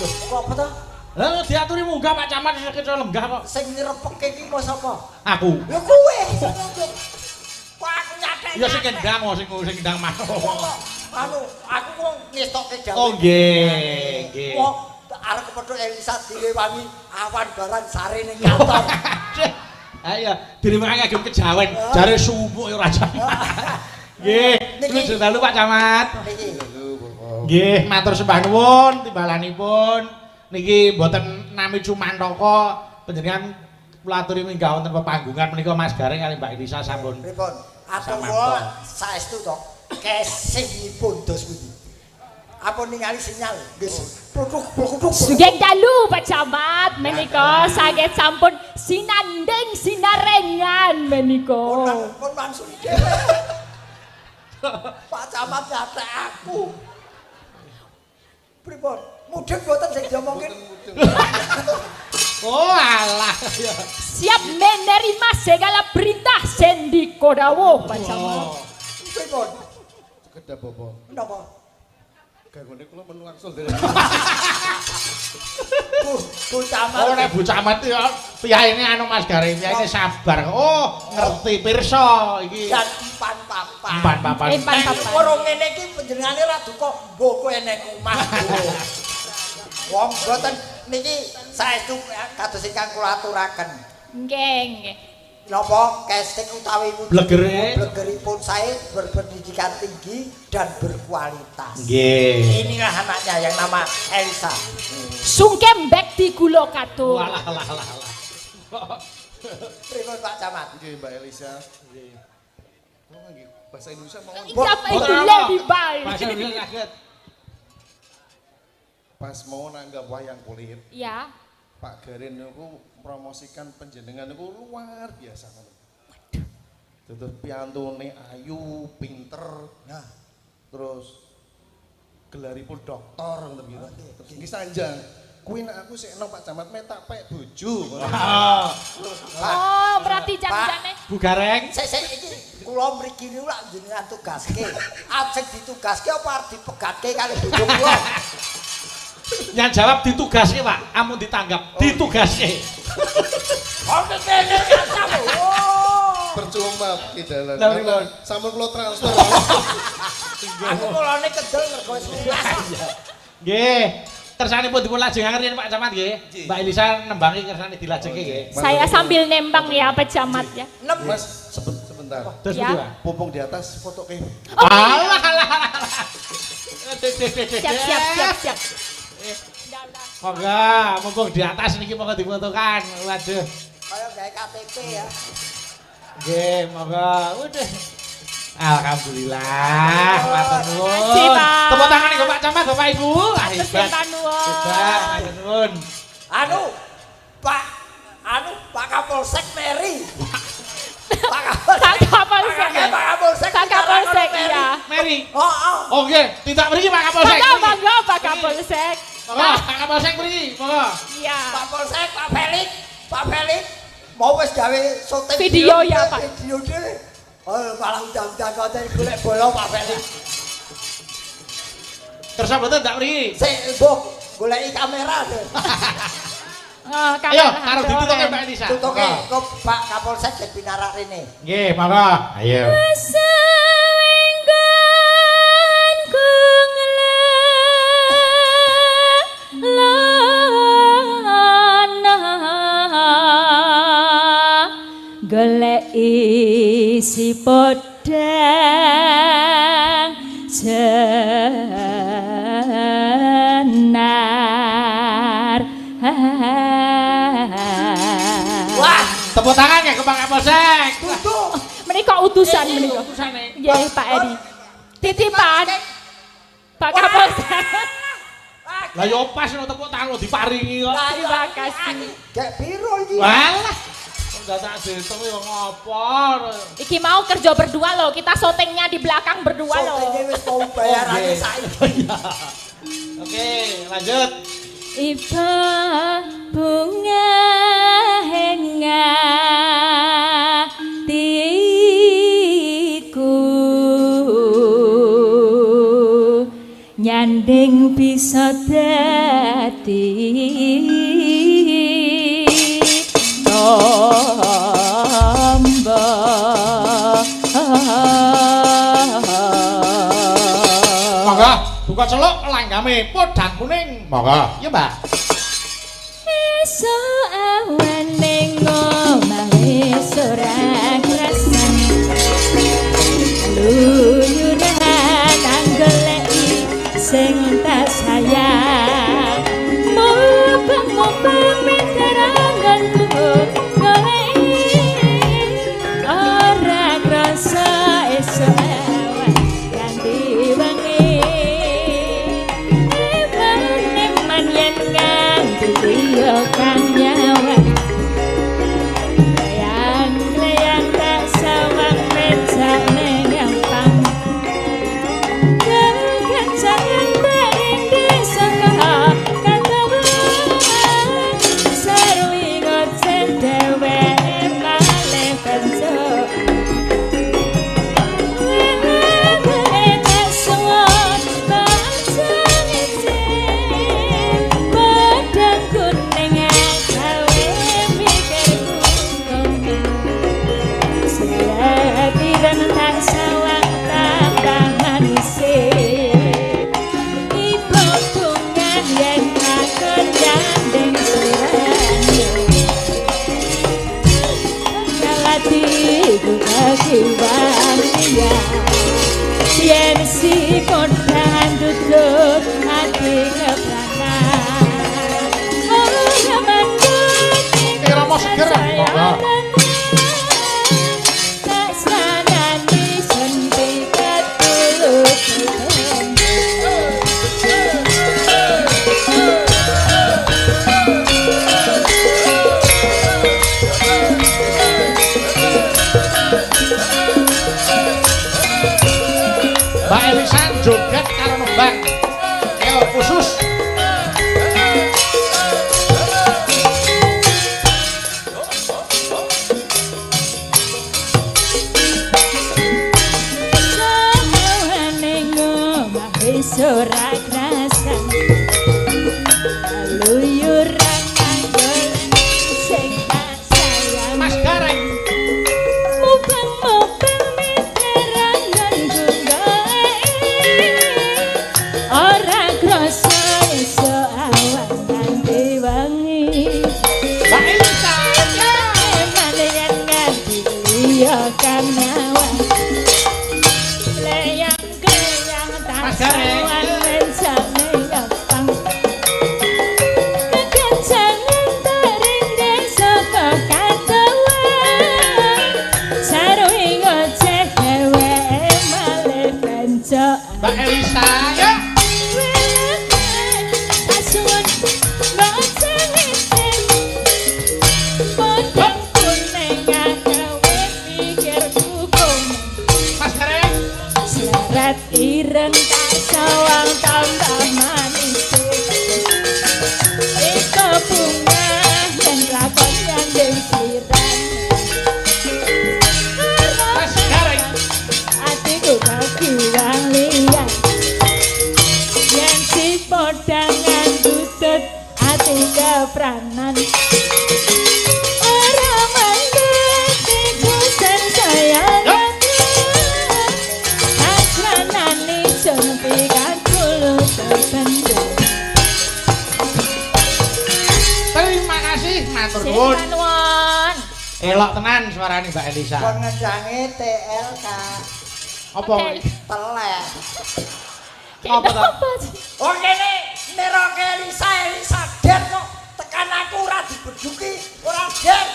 Lho, kok apa to? Lah diaturi munggah Pak Camat sing keco lenggah kok. Sing nyrepeke iki kok sapa? Aku. Lho kowe. Kok aku nyatek. Ya sing kendang sing kendang mas. Anu, aku kok ngestokke jawe. Oh nggih, nggih. Kok arep kepethuk Elisa direwangi awan barang sare ning kantor. Ayo, direwangi agem kejawen, jare sumuk ya ora jan. Nggih, nuju dalu Pak Camat. Niki. Nggih, matur sembah nuwun timbalanipun. Niki mboten nami Cumantaka, panjenengan kula aturi minggah wonten pepanggungan menika Mas Gareng kali Mbak Elisa sampun. Pripun? Atur kula saestu to. Kesihipun dos pundi. Apa ningali sinyal? Nggih. Pluk-pluk. Sugeng dalu Pak Camat menika saged sampun sinanding sinarengan menika. Pun langsung dhewe. Pak Camat nyatek aku. Pripun? Mudeng mboten sing diomongke. Oh alah. Siap menerima segala perintah Sendiko dawuh Pak Camat. Pripun? Kedap apa? Napa? Gangone kula men wangsul Bu Camat. Oh nek Bu Camat ya piyaine anu Mas Gareng, piyaine sabar. Oh, ngerti pirsa iki. Dan empan papan. Empan papan. Empan papan. Ora ngene iki panjenengane ra duka mbok kowe ning omah. Wong mboten niki saestu kados ingkang kula aturaken. Nggih, nggih. Napa casting utawi Blegere. blegeripun sae berpendidikan tinggi dan berkualitas. Nggih. Inilah anaknya yang nama Elsa. Sungkem bekti kula katur. Walah alah alah. Pripun Pak Camat? Nggih Mbak Elisa. Nggih. Kula nggih bahasa Indonesia mau Siapa itu Lady Bal? Bahasa Indonesia saged. pas mau nanggap wayang kulit. Ya. Pak Garin niku promosikan panjenengan niku luar biasa. Terus piantune ayu, pinter. Nah, Terus gelaripun doktor ngoten gitu. Terus iki sanjang. Kuwi nek aku sik nang Pak Camat metak pek bojo. Oh, berarti janjane. Bu Gareng. sik iki kula mriki niku lak jenengan tugaske. Ajeng ditugaske apa arep dipegatke kali bojo kula? Yang jawab ditugaske, Pak. Amun ditanggap, ditugaske. Ono kene kancam. Oh. Percuma ki dalan. Lah, pripun? Sampun kula transfer. Aku kulane kedel mergo wis lunas. Nggih. Kersanipun dipun lajengaken yen Pak Camat nggih. Mbak Elisa nembangi kersane dilajengke nggih. Saya sambil nembang ya Pak Camat ya. Mas sebentar. Terus Ya. pundi, Pak? Pumpung di atas foto ke. Alah alah alah. Siap. Monggo, mumpung di atas niki monggo difotokan. Waduh. Kaya gawe KTP ya. Nggih, monggo. Udah. Alhamdulillah, matur nuwun. Makasih, Pak. Tepuk tangan nih Pak Camat, Bapak Ibu. Ah, Terus hebat. Pak Nuwun. Hebat, matur nuwun. Pak Kapolsek Mary. Pak Pak Kapolsek. Pak Kapolsek. Pak Kapolsek iya. Mary. Oh. Oh nggih, tidak mriki Pak Kapolsek. Monggo Pak Kapolsek. Monggo, Pak Kapolsek mriki, monggo. Iya. Pak Polsek, Pak Felix. Mau wis gawe syuting Video ya, Pak. Video dhewe. Oh, malah undang-undang konten golek bola Pak Felix. Kersa mboten ndak mriki. Sik mbok goleki kamera deh. Oh, Ayo, karo ditutuke Mbak Elisa. Tutuke Monggo. kok Pak Kapolsek dek pinarak rene. Nggih, monggo. Ayo. Selenggan ku ngelana golek isi podang senar. Wah, Tepuk tangan ya ke Pak Kapolsek. tutup. menika utusan menika. Utusane. Nggih, Pak Edi. Titipan. Pak Kapolsek. Lah yo pas nek tepuk tangan diparingi kok. Terima kasih. Gek piro iki? Walah. Enggak tak ditung yo ngopo. Iki mau kerja berdua loh, kita syutingnya di belakang berdua loh. Soalnya wis mau bayarane saiki. Oke, lanjut. Iba bunga henga tiku nyanding bisa dadi Monggo, buka celuk langgame podang kuning. Monggo. Iya, Mbak. Esok awan ning omah wis ora krasan luyuran anggoleki sing tak sayang mubeng-mubeng miterangan ora krasa esok awan ganti wengi eman yen nganti yo kang nyawa layang tak sawang meja ning gampang jangan berindi saka katawa sarwi ngoceh dewe male bentuk yen si kodhan duduk hati kebrakan ora mandut Irama seger. Monggo. tak sanani sentikat tulus Mbak Elisan joget karo nembang. Ayo khusus. ora krasan luyuran anggol sing tak sayang Mas Gareng. mubeng-mubeng miterangan gunggae ora krasa esuk awan nganti wengi Mbak Elisa. eman yen nganti liya kang nyawa leyang-leyang tak Mas Gareng. Mbak Elisa, ya. Mas Gareng. Seret ireng tak sawang tambah manis Iko bunga yang lakon nyanding siran Mas Gareng. Atiku bagi wang liyan Yang si podangan dudut ati kepranan Orang mandetiku sen sayangan Asranani jempikan dulu terbentuk Terima kasih, matur nuwun. Sintanuan Elok tenan suarane Mbak Elisa. Kon ngendange TLK Apa? telek. Apa ta? Oh kene neroke Elisa Den kok tekan aku ora dibeduki, ora Den.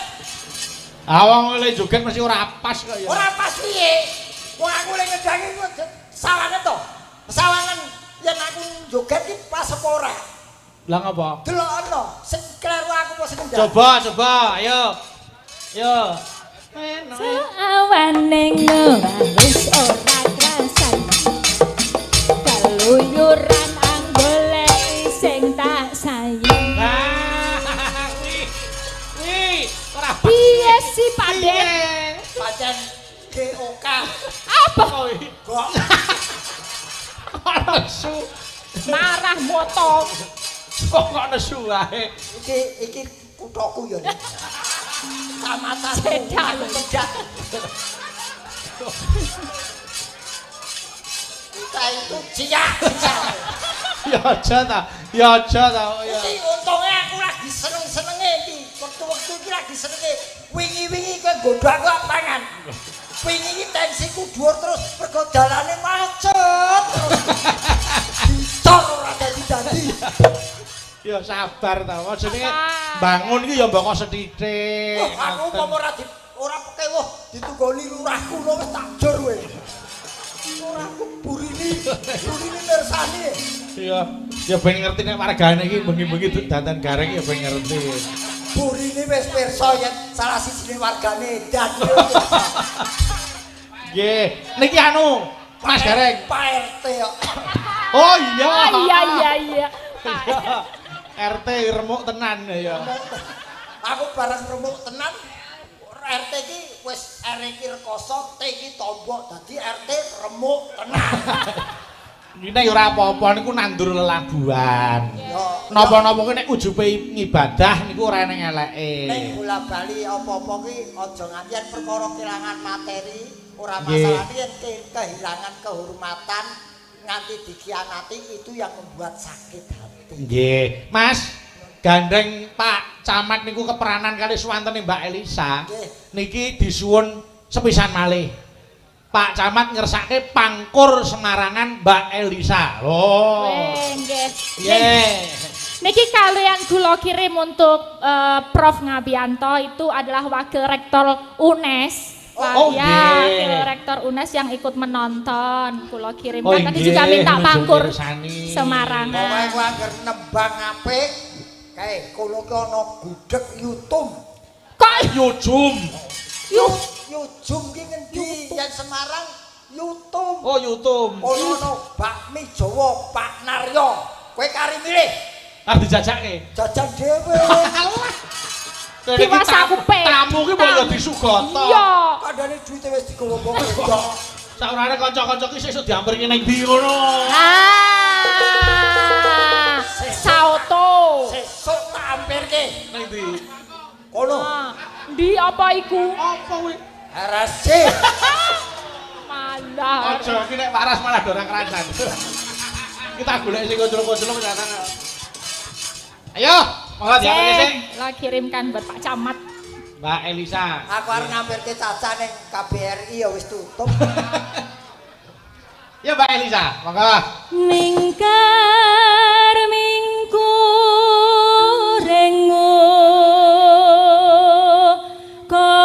Awang le joget mesti ora pas kok ya. Ora pas piye? Wong aku lek ngedangi ku sawangan to. Sawangan yen aku joget ki pas apa ora? Lah ngapa? Delokno sing kleru aku apa sing ndak. Coba, ayo. Yo. Sawane wis ora krasan. Kaluyuran anggoleki sing tak sayang. Wih, ora Piye sih Pak Den? Pancen GOK. Apa? Kok Ana su. Marah moto. Kok nesu wae. iki kuthoku ya. Kecamatan Sedan. Sedan. Kita itu ciak. Ya aja ta. Ya. Iki untunge aku lagi seneng-senenge iki. Wektu-wektu iki lagi senenge. Wingi-wingi kowe nggodho aku pangan. Wingi iki tensiku dhuwur terus mergo dalane macet. Dicor ora dadi. Ya sabar ta. Jenenge bangun iki ya mboko sethithik. Aku umpama ora pekewuh ditugoni lurahku lho wis tak jor kowe. Ora aku burini mirsani. Ya ben ngerti nek wargane iki bengi-bengi dandan gareng ya ben ngerti. Burini wis pirsa yen salah sijine wargane edan. Nggih, niki anu Mas Gareng. Pak RT kok. Oh iya. Iya. RT remuk tenan ya. Aku bareng remuk tenan. RT iki wis R iki rekoso, T iki tombok dadi RT remuk tenan. Nek ora apa-apa niku nandur lelabuhan. Yo. Napa-napa kuwi nek ujupe ngibadah niku ora eneng eleke. Ning bola-bali apa-apa ki aja nganti yen perkara kehilangan materi, ora masalah yen kehilangan kehormatan nganti dikhianati itu yang membuat sakit hati. Nggih, Mas. Gandeng Pak Camat niku keperanan kali suwantene Mbak Elisa. Niki disuwun sepisan malih. Pak Camat ngersake pangkur Semarangan Mbak Elisa. Oh. Nggih. Nggih. Niki kalian kula kirim untuk Prof Ngabianto itu adalah wakil rektor UNES. Oh, ya, nggih. wakil rektor UNES yang ikut menonton. Kula kirimkan Oh, tadi nggih, juga minta pangkur mirsani. Semarangan. Pokoke ku anggere nembang apik, kae kula ki ana gudeg YouTube. Kok Yujum. Yujum ki ngendi? Yen Semarang YouTube. Oh, YouTube. Ono no bakmi Jawa Pak Naryo. Kowe kari milih Arep dijajake. jajan dhewe. Diwas aku pe. Tamu ki mbok yo disugoto. Iya. Kadane duwite wis digowo-gowo wedok. Saurane kanca-kanca ki sesuk diamperke ning ndi ngono. Sauto. Sesuk tak ampirke. Ning ndi? Kono. Di apa iku? Apa kuwi? RSC. Malah. Aja iki nek waras malah dorang kerancan. Kita golek sing kocok-kocok ternyata. Ayo, monggo diamperke sing. Lah kirimkan buat Pak Camat. Mbak Elisa. Aku arep ngampirke Caca ning KBRI ya wis tutup. Ya Mbak Elisa, monggo. Mingkar mingkurengu kara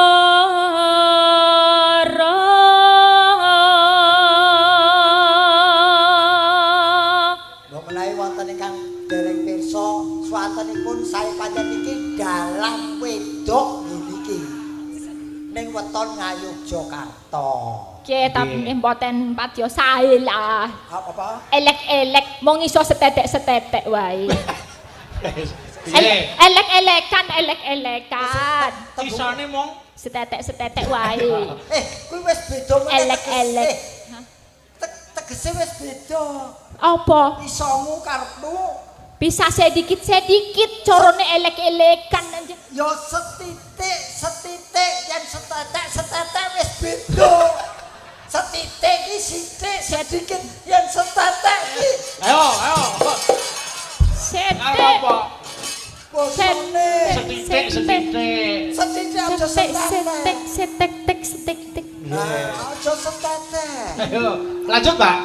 Mbok menawi wonten ingkang dereng pirsa swantenipun sae pancen iki dalang wedok niki. Ning weton Ngayogyakarta. Oke, tapi mboten padya sae lah. Apa? Elek-elek mung iso setetek-setetek wae. Piye? Elek-elekan. Isane mong Setetek-setetek wae. Kuwi wis beda meneh. Elek-elek. Tegese wis beda. Apa? Isomu karepmu Bisa sedikit-sedikit corone elek-elekan aja. ya setitik yen setetek wis beda. Setitik iki sithik sedikit yen setetek iki Ayo. Setek. Apa? bosone. Setitik. Setitik aja Setek, setetek. setek. Aja setetek. Ayo, lanjut, Mbak.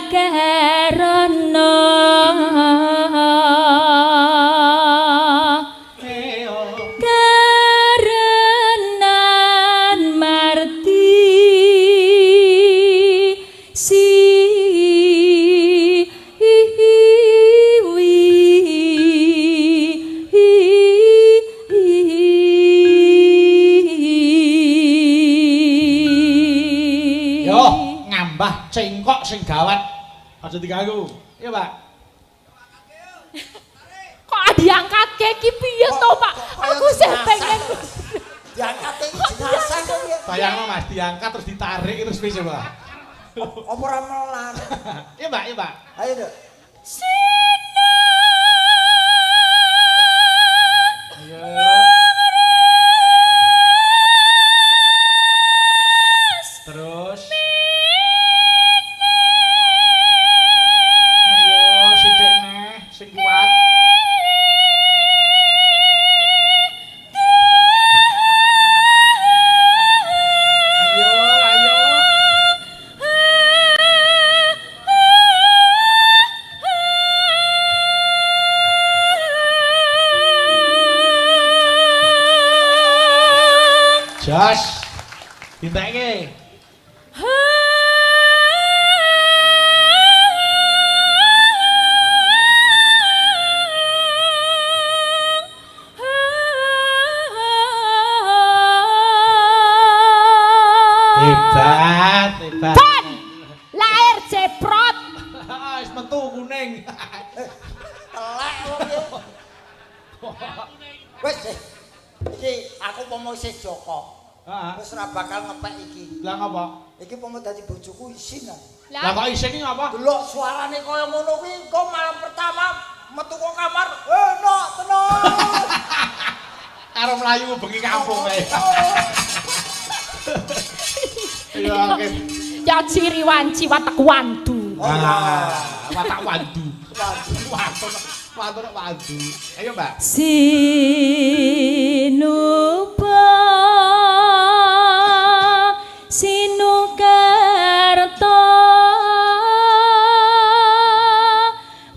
Agarono Ayo. kare Mbah cengkok sing gawat. Aja diganggu. Iya, Pak. Kok diangkat iki piye to, Pak? Aku sih pengen Diangkat jenazah kok ya. Bayangno Mas diangkat terus ditarik terus piye coba? Apa ora melar? Iya, Mbak, iya, Mbak. Ayo, Dok. Ayo. Terus. Ayo, sithik neh, sing kuat. Ayo, ayo. Jos. Dinteke. Hebat, hebat. Pon! Lahir ceprot. Wis metu kuning. Telek wong iki. Wis iki aku pomo isih Joko. Heeh. Wis ora bakal ngepek iki. Lah ngapa? Iki pomo dadi bojoku isin. Lah kok isin iki ngapa? Delok suarane kaya ngono kuwi kok malam pertama metu kok kamar. Nok tenang. Karo mlayu bengi kampung kae. Iya, oke. Ya ciri wanci watak wandu. Watak wandu. Watuk wandu. Ayo, Mbak. Sinupa sinukerta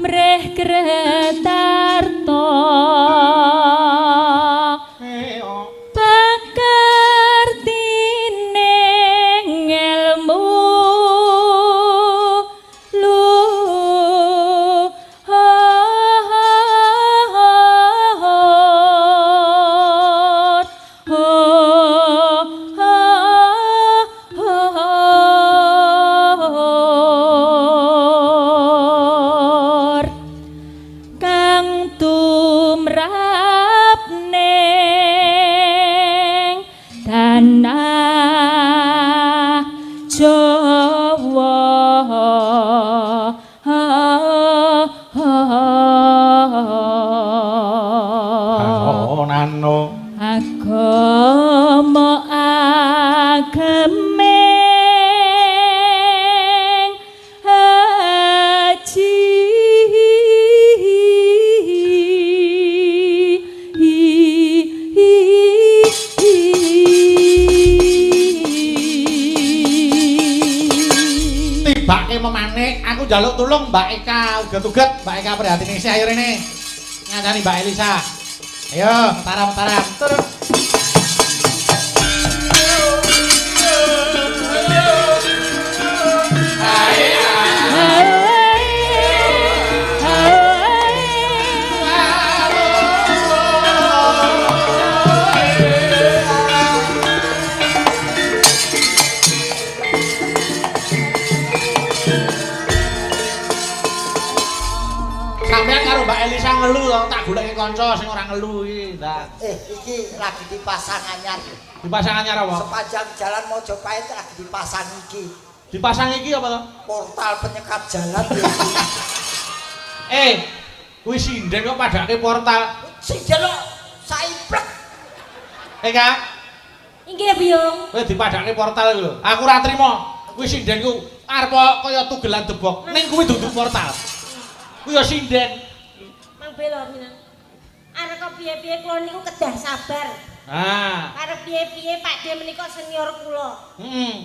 mreh kretarta pakartining ilmu kang tumrap ning tanah Jawa. Oh, nano. Agama agemeng haji Tibake memanik, aku njaluk tulung Mbak Eka uget-uget, Mbak Eka prihatin isi ayo rene. Ngancani Mbak Elisa. Ayo, mataram-mataram. Turun. Sampeyan karo Mbak Elisa ngelu to, tak goleki kanca sing ora ngelu iki. Iki lagi dipasang anyar. Dipasang anyar apa? Sepanjang jalan Mojopahit lagi dipasang iki. Dipasang iki apa to? Portal penyekat jalan. Kuwi sinden kok padake portal. Sinden kok saiplek. Kak. Inggih, Biyung. Kowe dipadake portal iku lho. Aku ora trima. Kuwi sinden ku arep kaya tugelan debok. Ning kuwi dudu portal. Kuwi ya sinden. Mang Belo minang. Arek kok piye-piye kula niku kedah sabar. Arep piye-piye Pakde menika senior kula.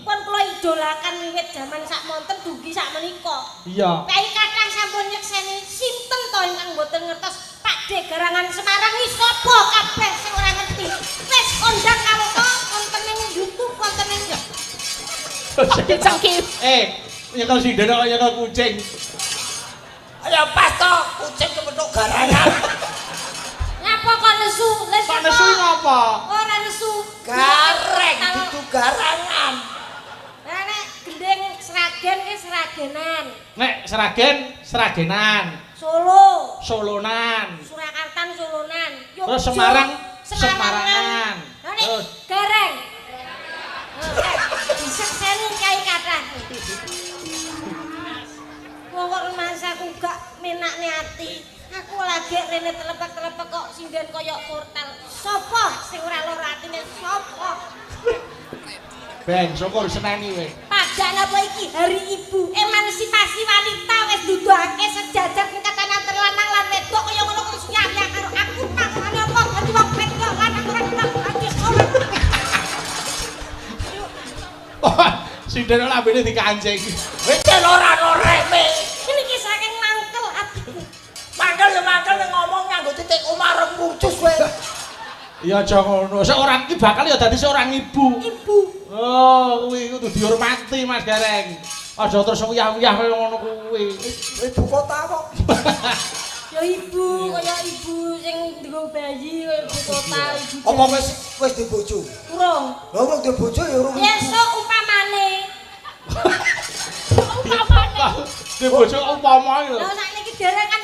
Pun kula idolakan wiwit jaman sakmonten dugi sakmenika. Iya. Pai kathah sampun nyekseni sinten to ingkang mboten ngertos Pakde Garangan Semarang iki sapa kabeh sing ora ngerti. Wis kondang karo to wonten ning YouTube wonten ning Cengkip. Nyekel sinden kok nyekel kucing. Ayo pas to kucing kepethuk garangan. Ngapa kok nesu? Kok nesu ngapa? Ora nesu. Gareng dudu garangan. Lah nek gendeng sragen Seragenan. Nek Seragen, Seragenan. Solo. Solonan. Surakarta Solonan. Terus Semarang, Semarangan. Terus Gareng. Disekseni kae kathah. Wong kok rumahku gak menakne ati. Aku lagi rene telepek-telepek kok sinden koyok portal. Sopo sing ora lara atine sopo? Ben, syukur seneni kowe. Padahal apa iki hari ibu emansipasi wanita wis duduhake sejajar tingkatan terlanang lan wedok kaya ngono kok siaya karo aku makane apa dadi wong wedok lanang ora kenal aja ora. Sinden lambene dikancing. Wis ora noreme. Ini ki saking mangkel atiku. Mangkel ya mangkel ngomong nganggo titik umarep pucus kowe. Ya aja ngono. Seorang iki bakal ya dadi seorang ibu. Ibu. Oh, kuwi kudu dihormati Mas Gareng. Aja terus uyah-uyah kaya ngono kuwi. Ibu kota kok. Ya ibu, kaya ibu sing nggo bayi kaya ibu kota ibu. Apa wis dibojo? Urung. Lah urung dibojo ya urung. Besok umpamane. Dibojo umpama lho. Lah sakniki dhewe kan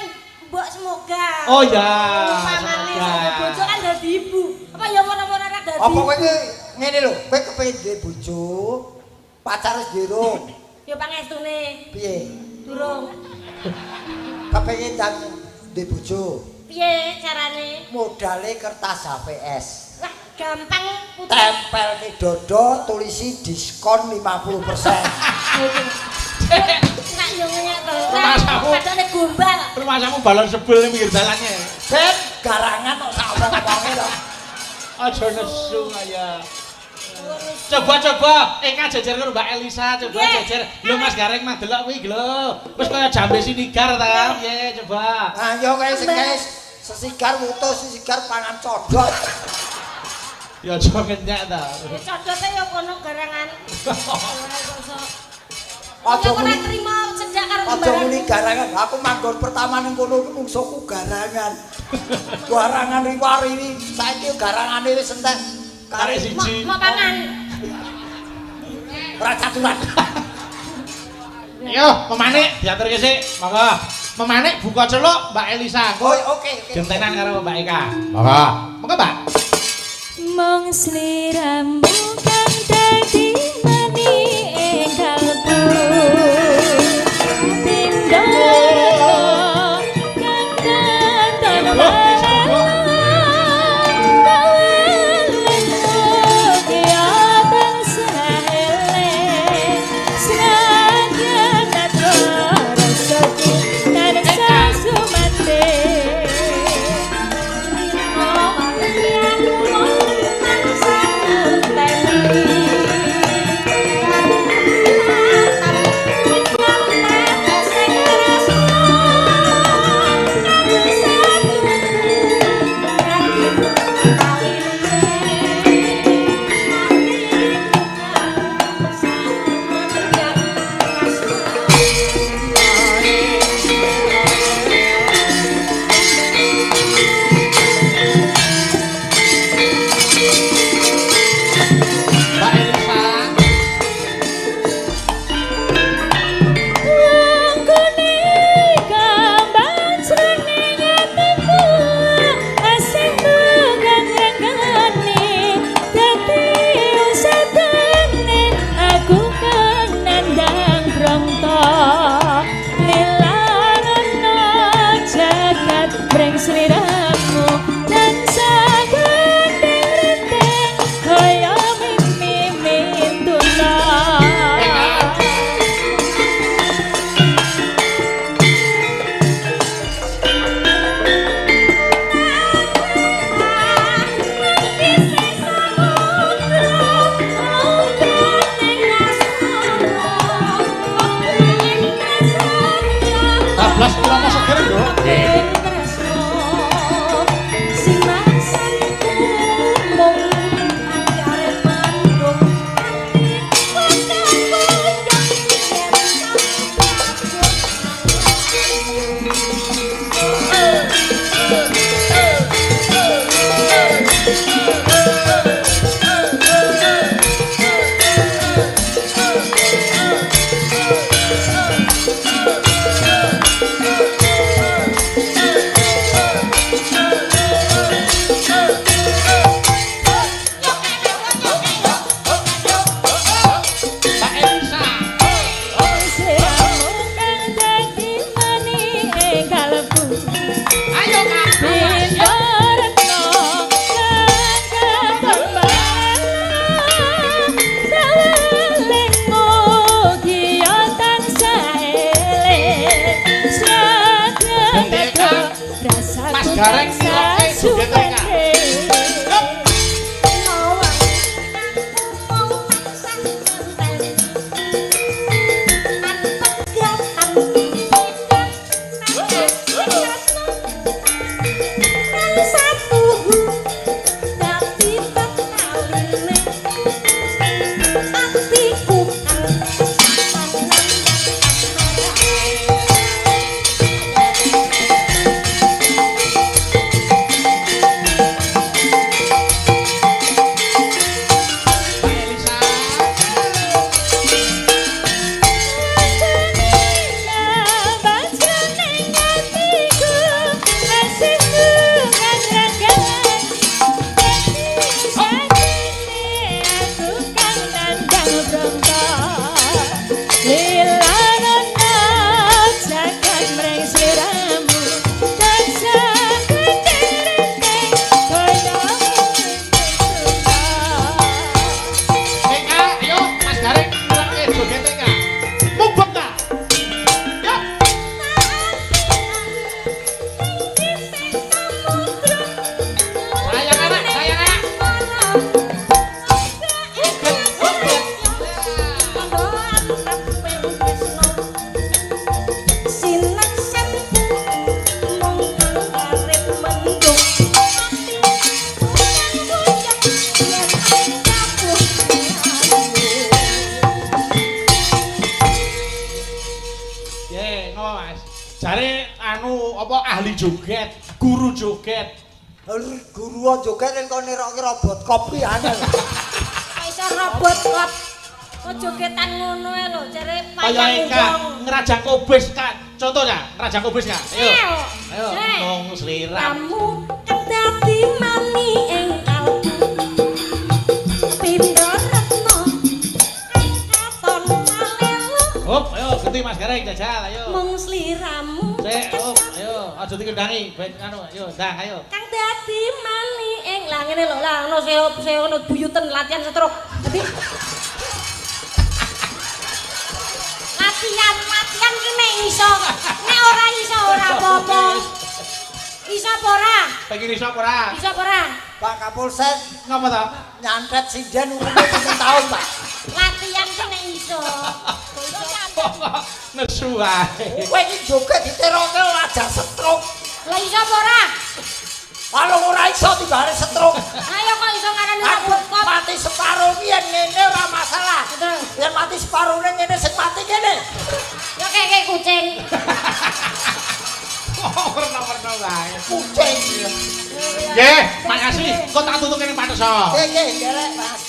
mbok semoga. Oh ya. Umpamane bojo kan dadi ibu. Apa ya ora-ora dadi. Apa kowe ngene lho, kowe kepengin duwe bojo, pacar wis durung. Ya pangestune. Piye? Durung. Kepengin dan duwe bojo. Piye carane? Modale kertas HPS. Lah gampang putih. Tempel ke dodo tulisi diskon 50%. Nak yo ngene to. Rumasamu. Padane gombal. Rumahmu balon sebel ning pinggir dalannya. Ben garangan kok sak omong-omonge lho. Aja nesu kaya. Coba engkang jejer karo Mbak Elisa, coba jejer. Lho Mas Gareng mah delok kuwi lho. Wis kaya jambe sinigar ta, piye coba. Nah, yo kaya sing sesigar wutus, sesigar pangan codot. Ya aja ngenyak ta. Codote yo kono garangan. Aja Ora muni trimo cedak karo aja muni garangan. Aku manggon pertama ning kono iku mungsuhku garangan. Garangan riwari saiki garangane wis entek. Karek siji. Mau pangan. Ora caturan. Yo, pemanik diaturke sik. Monggo. Pemanik buka celuk Mbak Elisa. Oh, oke. Gentenan karo Mbak Eka. Monggo. Monggo, Mbak. Mong sliramu kang dadi mani ing kalbu pindho kang tanpa Gareng ngiroke joget tengah. Joget, guru joget. Guru joget yen kok nerokke robot kopi aneh. Iso robot kok. Kok jogetan ngono ae lho, jare payang wong. Ngerajang kobis, Kak. Contohnya, ngerajang kobis enggak? Ayo. Ayo, ngomong selera. Kamu dadi mami ing kalbu. Pindho retno. Katon malelo. Hop, ayo ganti Mas Gareng jajal, ayo. Mung sliramu. Hop, ayo, aja dikendangi, ben anu, ayo, ndang, ayo. Kang dadi mami ing lah ngene lho, lah ono seo buyuten latihan setruk. Dadi latihan ki nek iso, nek ora iso ora apa-apa. Iso apa ora? Pengen iso apa ora? Iso apa ora? Pak Kapolsek Ngapa ta? nyantet sinden umur 7 tahun, Pak. Latihan ki nek iso. Nesu wae. Kowe iki joget diterokke aja stroke. Lah iso apa ora? Kalau ora iso tibare stroke. Ayo kok iso ngarani Aku robot kok. mati separuh ki yen ngene ora masalah. Betul. Yen mati separuhne ngene sing mati kene. Ya kayak kucing. Oh, warna-warna wae. Kucing. Nggih, makasih. Kok tak tutuk kene Pak Teso. Nggih, nggih, Mas.